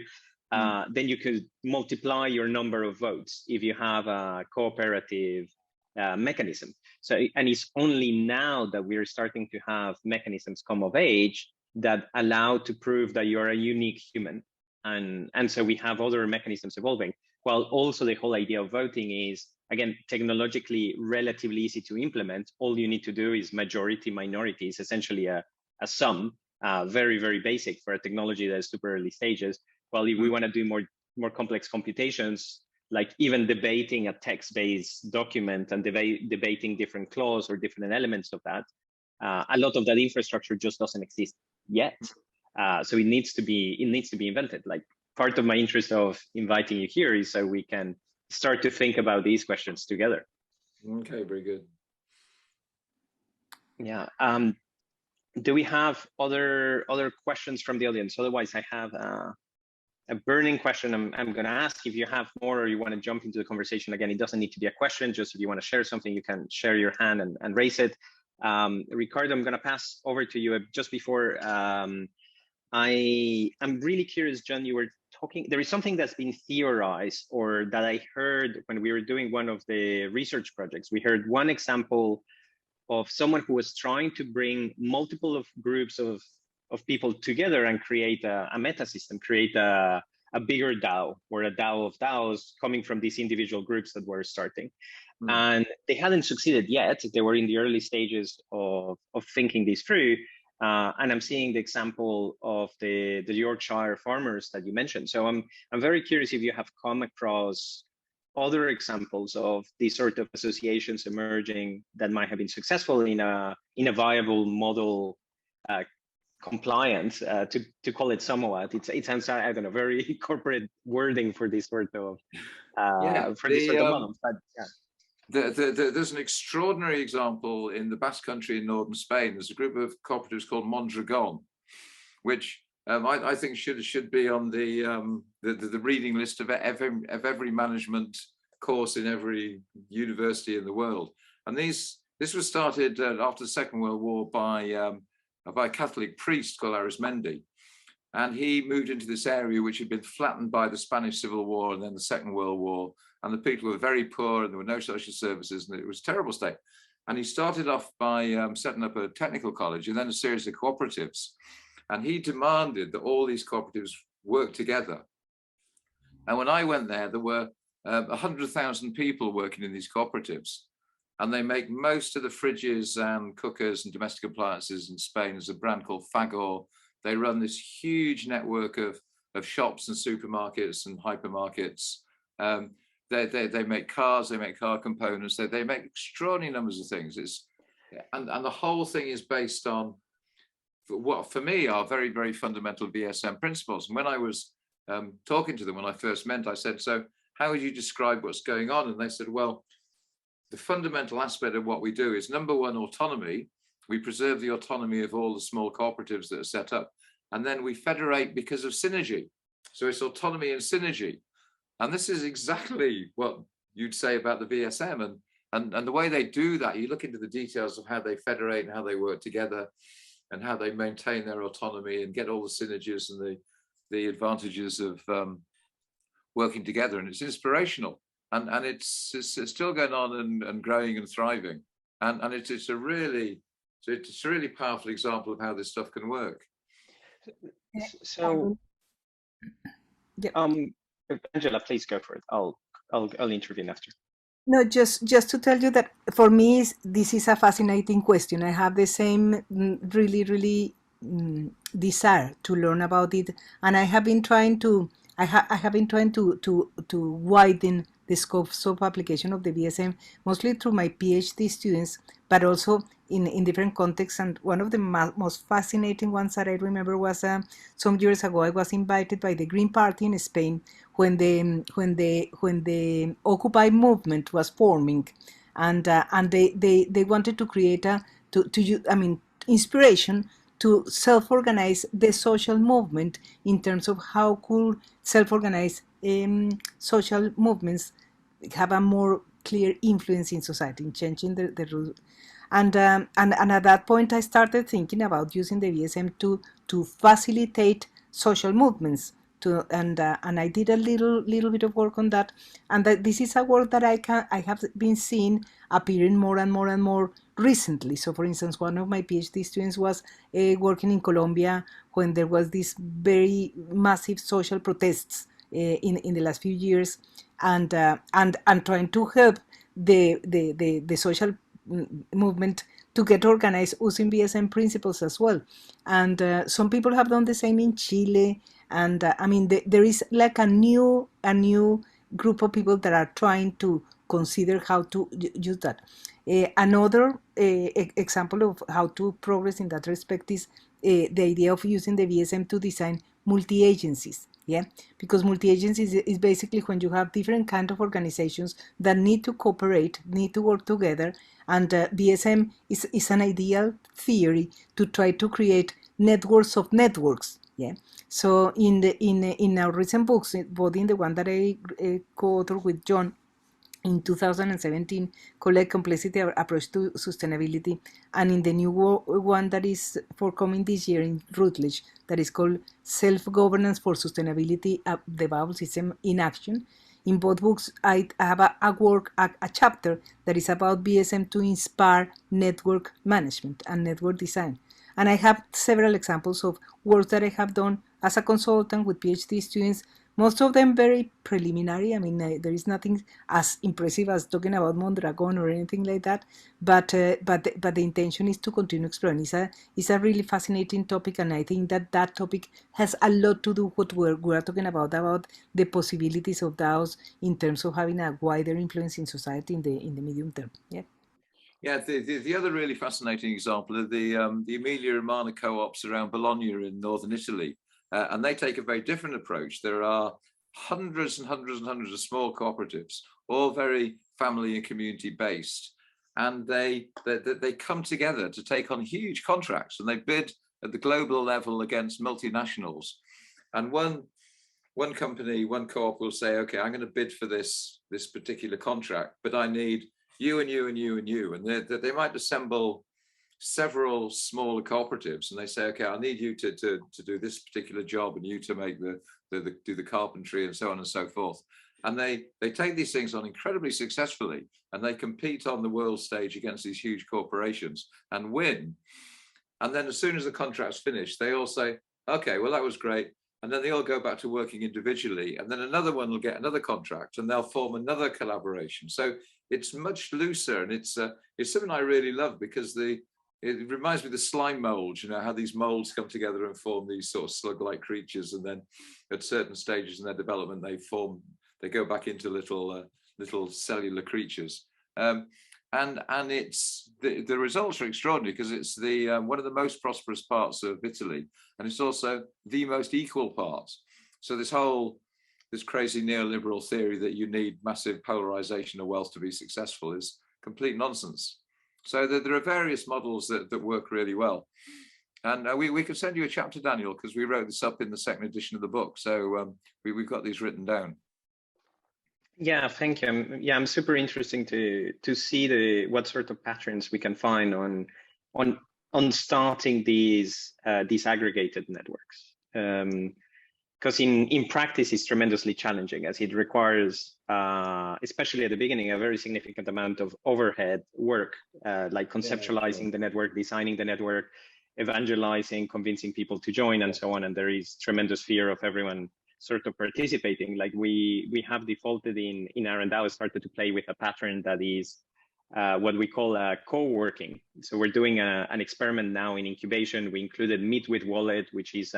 then you could multiply your number of votes if you have a cooperative mechanism. So, and it's only now that we're starting to have mechanisms come of age that allow to prove that you're a unique human. And so we have other mechanisms evolving, while also the whole idea of voting is, again, technologically relatively easy to implement. All you need to do is majority minority is essentially a sum, very, very basic for a technology that is super early stages. Well, if we want to do more complex computations, like even debating a text-based document and debating different clauses or different elements of that. A lot of that infrastructure just doesn't exist yet. So it needs to be invented. Like, part of my interest of inviting you here is so we can start to think about these questions together. Okay, very good. Yeah. Do we have other questions from the audience? Otherwise, I have a burning question I'm going to ask. If you have more or you want to jump into the conversation, again, it doesn't need to be a question. Just if you want to share something, you can share your hand and raise it. Ricardo, I'm going to pass over to you. Just before, I'm really curious, John, you were talking, there is something that's been theorized, or that I heard when we were doing one of the research projects. We heard one example of someone who was trying to bring multiple of groups of people together and create a meta system, create a bigger DAO, or a DAO of DAOs coming from these individual groups that were starting. And they hadn't succeeded yet. They were in the early stages of thinking this through. And I'm seeing the example of the Yorkshire farmers that you mentioned. So I'm very curious if you have come across other examples of these sort of associations emerging that might have been successful in a viable model compliant, to call it somewhat. It sounds, I don't know, very corporate wording for this sort of models. But yeah. There's an extraordinary example in the Basque Country in northern Spain. There's a group of cooperatives called Mondragon, which I think should be on the reading list of every management course in every university in the world. And this was started after the Second World War by a Catholic priest called Arismendi, and he moved into this area which had been flattened by the Spanish Civil War and then the Second World War, and the people were very poor and there were no social services and it was a terrible state. And he started off by setting up a technical college and then a series of cooperatives. And he demanded that all these cooperatives work together. And when I went there were 100,000 people working in these cooperatives. And they make most of the fridges and cookers and domestic appliances in Spain. There's a brand called Fagor. They run this huge network of shops and supermarkets and hypermarkets. They make cars, they make car components, they make extraordinary numbers of things. And the whole thing is based on what for me are very, very fundamental VSM principles. And when I was talking to them when I first met, I said, so how would you describe what's going on? And they said, well, the fundamental aspect of what we do is, number one, autonomy. We preserve the autonomy of all the small cooperatives that are set up. And then we federate because of synergy. So it's autonomy and synergy. And this is exactly what you'd say about the VSM. And the way they do that, you look into the details of how they federate and how they work together and how they maintain their autonomy and get all the synergies and the advantages of working together. And it's inspirational. And it's still going on and growing and thriving. And it's a really powerful example of how this stuff can work. So, Angela, please go for it. I'll intervene after. No, just to tell you that for me, this is a fascinating question. I have the same really desire to learn about it, and I have been trying to widen the scope of application of the VSM, mostly through my PhD students, but also in different contexts. And one of the most fascinating ones that I remember was some years ago, I was invited by the Green Party in Spain when the Occupy movement was forming, and they wanted to create inspiration to self-organize the social movement in terms of how could self-organized social movements have a more clear influence in society, in changing the rules. And at that point, I started thinking about using the VSM to facilitate social movements. And I did a little bit of work on that. And this is a work that I have been seeing appearing more and more recently. So, for instance, one of my PhD students was working in Colombia when there was this very massive social protests in the last few years, and trying to help the social movement to get organized using VSM principles as well. And some people have done the same in Chile. And there is like a new group of people that are trying to consider how to use that. Another example of how to progress in that respect is the idea of using the VSM to design multi-agencies. Yeah, because multi-agencies is basically when you have different kind of organizations that need to cooperate, need to work together, and VSM is an ideal theory to try to create networks of networks. Yeah. So in our recent books, both in the one that I co-authored with Jon in 2017, called Complexity Approach to Sustainability, and in the new one that is forthcoming this year in Routledge, that is called Self-Governance for Sustainability, the Vsm System in Action. In both books, I have a chapter that is about VSM to inspire network management and network design. And I have several examples of work that I have done as a consultant with PhD students, most of them very preliminary. I mean, there is nothing as impressive as talking about Mondragon or anything like that, but the intention is to continue exploring. It's a really fascinating topic, and I think that topic has a lot to do with what we're talking about the possibilities of DAOs in terms of having a wider influence in society in the medium term. Yeah. Yeah, the other really fascinating example are the Emilia-Romagna co-ops around Bologna in northern Italy, and they take a very different approach. There are hundreds and hundreds and hundreds of small cooperatives, all very family and community based, and they come together to take on huge contracts, and they bid at the global level against multinationals. And one company, one co-op will say, okay, I'm going to bid for this particular contract, but I need you and you and you and you, and they might assemble several smaller cooperatives, and they say, okay, I need you to do this particular job, and you to make do the carpentry, and so on and so forth. And they take these things on incredibly successfully, and they compete on the world stage against these huge corporations and win. And then as soon as the contract's finished, they all say, okay, well, that was great. And then they all go back to working individually, and then another one will get another contract, and they'll form another collaboration. So it's much looser, and it's something I really love, because it reminds me of the slime molds, you know, how these molds come together and form these sort of slug-like creatures, and then at certain stages in their development, they go back into little cellular creatures. And it's the results are extraordinary, because it's one of the most prosperous parts of Italy, and it's also the most equal part. So this crazy neoliberal theory that you need massive polarization of wealth to be successful is complete nonsense. So there are various models that work really well, and we can send you a chapter, Daniel, because we wrote this up in the second edition of the book. So we've got these written down. Yeah, thank you. I'm super interested to see what sort of patterns we can find on starting these aggregated networks. Because in practice, it's tremendously challenging, as it requires, especially at the beginning, a very significant amount of overhead work, like conceptualizing the network, designing the network, evangelizing, convincing people to join, and so on. And there is tremendous fear of everyone sort of participating. Like we have defaulted in our DAO, started to play with a pattern that is what we call co-working. So we're doing an experiment now in incubation. We included Meet with Wallet, which is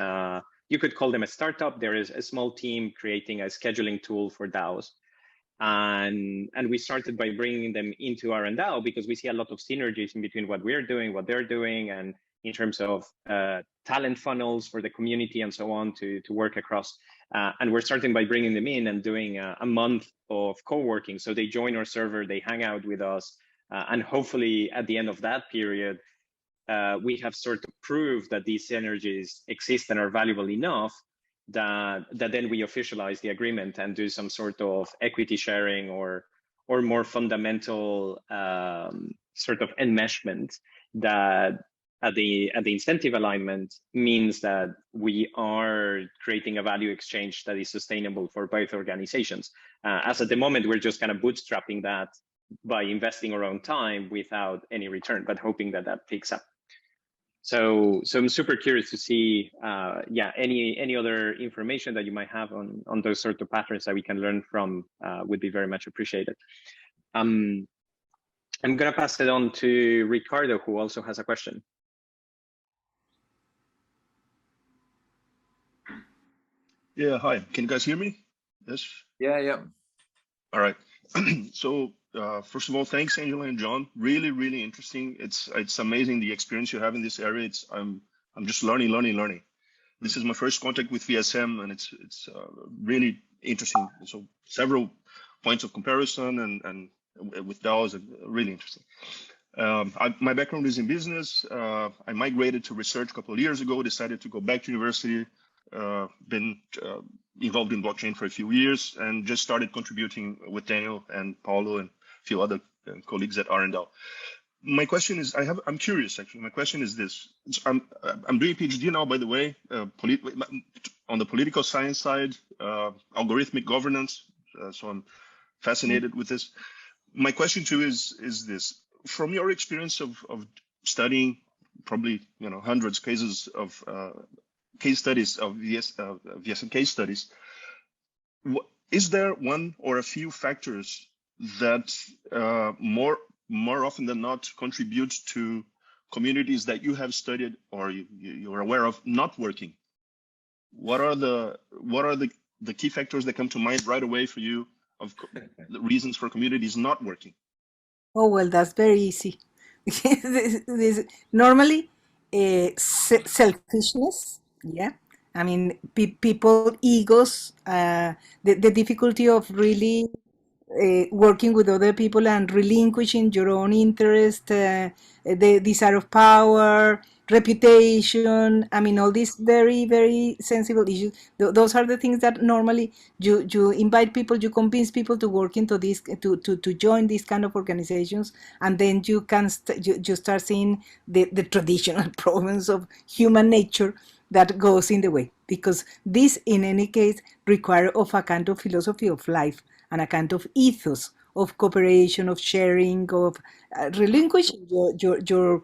you could call them a startup. There is a small team creating a scheduling tool for DAOs. And we started by bringing them into our DAO, because we see a lot of synergies in between what we're doing, what they're doing, and in terms of talent funnels for the community and so on to work across. And we're starting by bringing them in and doing a month of co-working. So they join our server, they hang out with us, and hopefully at the end of that period, we have sort of proved that these synergies exist and are valuable enough that then we officialize the agreement and do some sort of equity sharing or more fundamental sort of enmeshment that at the incentive alignment means that we are creating a value exchange that is sustainable for both organizations. As at the moment, we're just kind of bootstrapping that by investing our own time without any return, but hoping that picks up. So I'm super curious to see, any other information that you might have on those sort of patterns that we can learn from would be very much appreciated. I'm going to pass it on to Ricardo, who also has a question. Yeah, hi. Can you guys hear me? Yes. Yeah. All right. So first of all, thanks, Angela and John. Really, really interesting. It's amazing the experience you have in this area. I'm just learning. This is my first contact with VSM, and it's really interesting. So several points of comparison and with DAOs, really interesting. My background is in business. I migrated to research a couple of years ago, decided to go back to university, been involved in blockchain for a few years, and just started contributing with Daniel and Paulo and a few other colleagues at R&D. My question is, I'm curious actually. My question is this: I'm doing a PhD now, by the way, on the political science side, algorithmic governance. So I'm fascinated with this. My question to you is this: from your experience of studying probably hundreds of cases of case studies of VSM case studies, is there one or a few factors that more often than not contribute to communities that you have studied or you're aware of not working? What are the key factors that come to mind right away for you of the reasons for communities not working? Oh, well, that's very easy. Normally, selfishness, yeah. I mean, people, egos, the difficulty of really working with other people and relinquishing your own interest, the desire of power, reputation. I mean, all these very, very sensible issues. Those are the things that normally you invite people, you convince people to work into this, to join these kind of organizations, and then you can you start seeing the traditional problems of human nature that goes in the way, because this in any case require of a kind of philosophy of life and a kind of ethos of cooperation, of sharing, of relinquishing your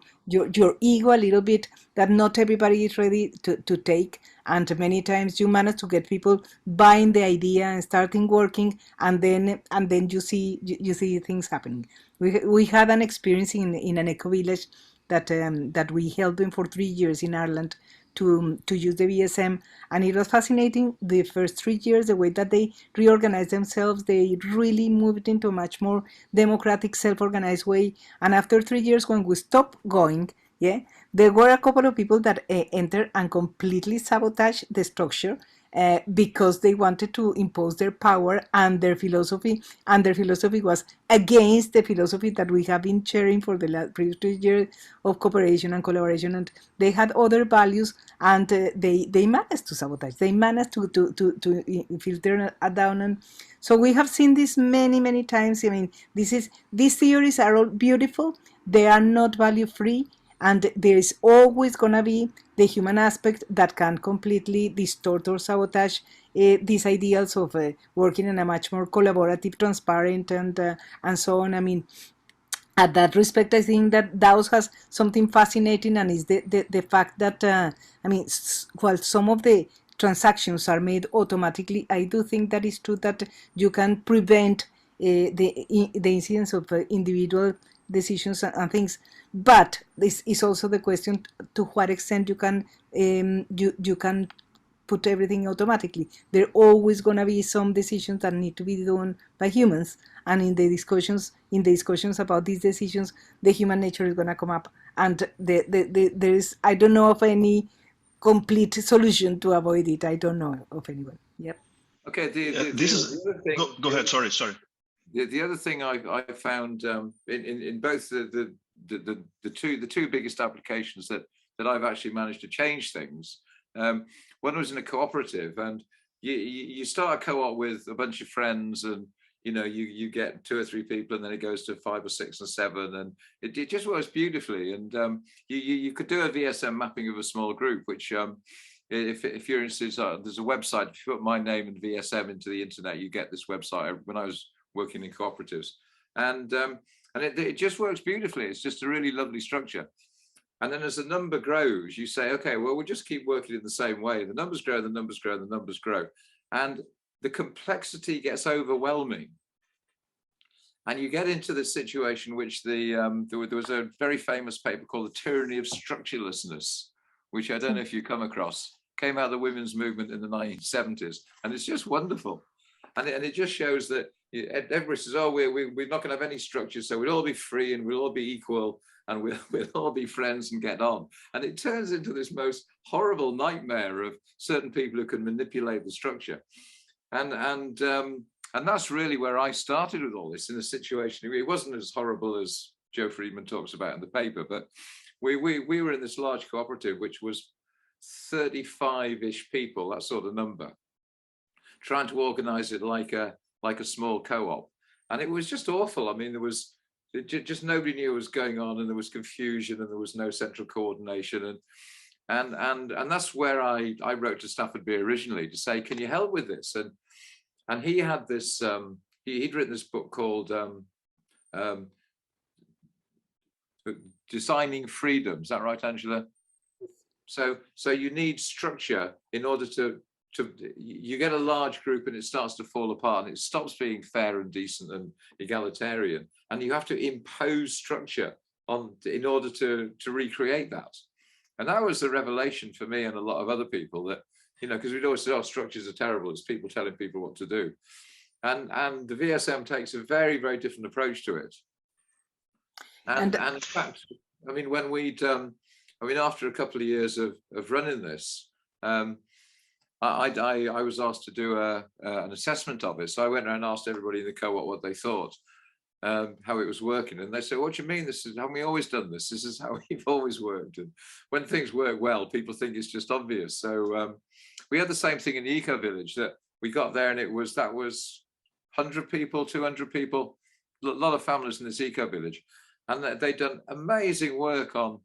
ego a little bit, that not everybody is ready to take. And many times you manage to get people buying the idea and starting working, and then you see things happening. We had an experience in an eco village that we helped them for 3 years in Ireland to use the VSM, and it was fascinating. The first 3 years, the way that they reorganized themselves, they really moved into a much more democratic, self-organized way. And after 3 years, when we stopped going, yeah, there were a couple of people that entered and completely sabotaged the structure, because they wanted to impose their power and their philosophy, was against the philosophy that we have been sharing for the last previous 2 years of cooperation and collaboration, and they had other values, and they managed to sabotage. They managed to filter down, and so we have seen this many times. I mean, these theories are all beautiful. They are not value free. And there is always going to be the human aspect that can completely distort or sabotage these ideals of working in a much more collaborative, transparent, and so on. I mean, at that respect, I think that DAOs has something fascinating, and is the fact that, I mean, while some of the transactions are made automatically, I do think that it's true that you can prevent the incidence of individual decisions and things. But this is also the question to what extent you can you can put everything automatically. There are always going to be some decisions that need to be done by humans, and in the discussions about these decisions, the human nature is going to come up, and there is, I don't know of any complete solution to avoid it. I don't know of anyone. Yep. Okay. This the other thing, go ahead. Sorry. The other thing I found in both the two biggest applications that I've actually managed to change things. One was in a cooperative, and you start a co-op with a bunch of friends, and you get 2 or 3 people, and then it goes to 5 or 6 or 7, and it just works beautifully. And you could do a VSM mapping of a small group, which if you're interested, there's a website. If you put my name and VSM into the internet, you get this website. When I was working in cooperatives, and it just works beautifully. It's just a really lovely structure. And then as the number grows, you say, okay, well, we'll just keep working in the same way. The numbers grow, the numbers grow, the numbers grow, and the complexity gets overwhelming. And you get into this situation, which there was a very famous paper called The Tyranny of Structurelessness, which I don't know if you come across, came out of the women's movement in the 1970s, and it's just wonderful. And it just shows that everybody says, oh, we're not going to have any structure, so we'll all be free and we'll all be equal and we'll all be friends and get on. And it turns into this most horrible nightmare of certain people who can manipulate the structure. And that's really where I started with all this, in a situation. It wasn't as horrible as Joe Friedman talks about in the paper, but we were in this large cooperative, which was 35-ish people, that sort of number, trying to organize it like a small co-op. And it was just awful. I mean, there was just nobody knew what was going on, and there was confusion, and there was no central coordination. And that's where I wrote to Stafford Beer originally to say, can you help with this? And he had this, he'd written this book called Designing Freedom. Is that right, Angela? So you need structure in order to you get a large group and it starts to fall apart and it stops being fair and decent and egalitarian, and you have to impose structure in order to recreate that. And that was the revelation for me and a lot of other people, that, you know, because we'd always say, oh, structures are terrible, it's people telling people what to do. And the VSM takes a very, very different approach to it. And in fact, I mean, when after a couple of years of running this, I was asked to do an assessment of it. So I went around and asked everybody in the co-op what they thought, how it was working. And they said, what do you mean? This is how we always done this. This is how we've always worked. And when things work well, people think it's just obvious. So we had the same thing in the eco village, that we got there and that was 100 people, 200 people, a lot of families in this eco village. And they'd done amazing work on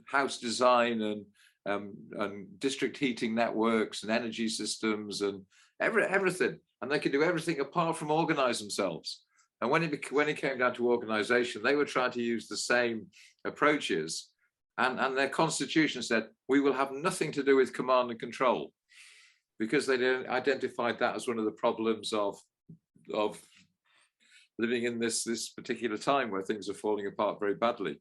house design and district heating networks and energy systems and everything. And they could do everything apart from organize themselves. And when it came down to organization, they were trying to use the same approaches. And their constitution said, we will have nothing to do with command and control, because they identified that as one of the problems of living in this particular time where things are falling apart very badly.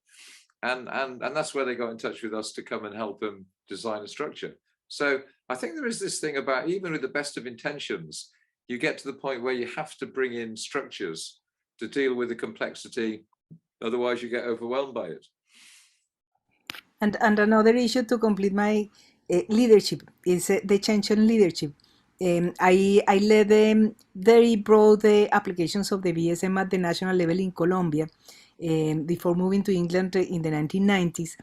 And that's where they got in touch with us to come and help them design a structure. So I think there is this thing about, even with the best of intentions, you get to the point where you have to bring in structures to deal with the complexity, otherwise you get overwhelmed by it. And another issue to complete my leadership is the change in leadership. I led very broad applications of the VSM at the national level in Colombia before moving to England in the 1990s.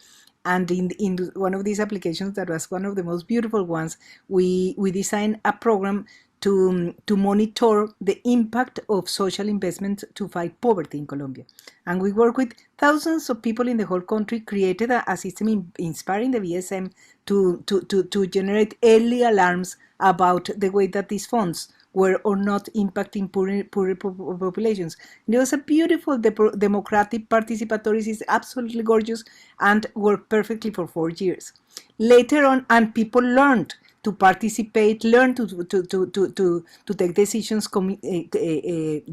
And in one of these applications, that was one of the most beautiful ones, we designed a program to monitor the impact of social investment to fight poverty in Colombia. And we work with thousands of people in the whole country, created a system inspiring the VSM to generate early alarms about the way that these funds were or not impacting poor populations. And it was a beautiful democratic participatory system, absolutely gorgeous, and worked perfectly for 4 years. Later on, and people learned to participate, learn to take decisions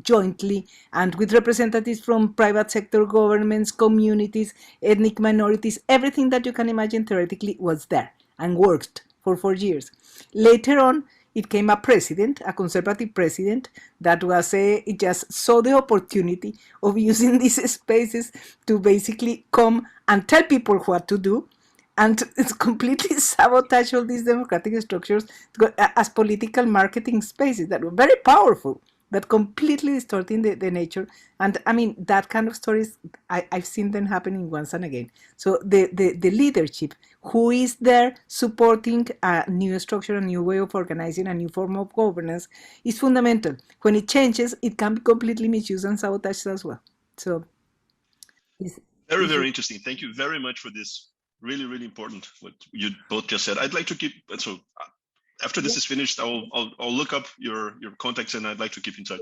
jointly and with representatives from private sector, governments, communities, ethnic minorities. Everything that you can imagine theoretically was there and worked for 4 years. Later on, it came a president, a conservative president, that was just saw the opportunity of using these spaces to basically come and tell people what to do, and it's completely sabotage all these democratic structures as political marketing spaces that were very powerful, but completely distorting the nature. And I mean, that kind of stories, I've seen them happening once and again. So the leadership, who is there supporting a new structure, a new way of organizing, a new form of governance, is fundamental. When it changes, it can be completely misused and sabotaged as well. So very, very interesting. Thank you very much for this. Really, really important what you both just said. I'd like to keep, so after this is finished, I'll look up your contacts, and I'd like to keep in touch.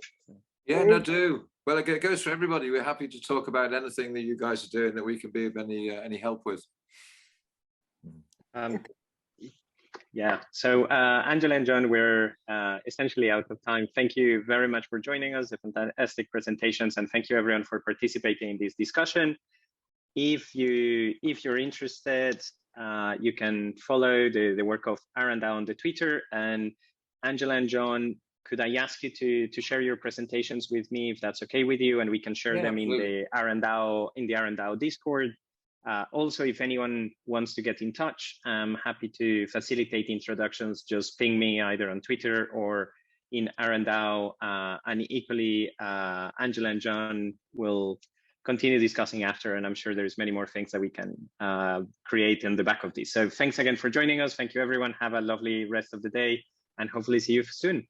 Yeah, no, do. Well, it goes for everybody. We're happy to talk about anything that you guys are doing that we can be of any help with. Yeah, so Angela and John, we're essentially out of time. Thank you very much for joining us, the fantastic presentations, and thank you everyone for participating in this discussion. If you're interested, you can follow the work of DAO on the Twitter, and Angela and John could I ask you to share your presentations with me, if that's okay with you, and we can share them in the RNDAO Discord. Also, if anyone wants to get in touch, I'm happy to facilitate introductions. Just ping me either on Twitter or in RNDAO, and equally, Angela and John will continue discussing after, and I'm sure there's many more things that we can create in the back of this. So thanks again for joining us. Thank you, everyone. Have a lovely rest of the day, and hopefully see you soon.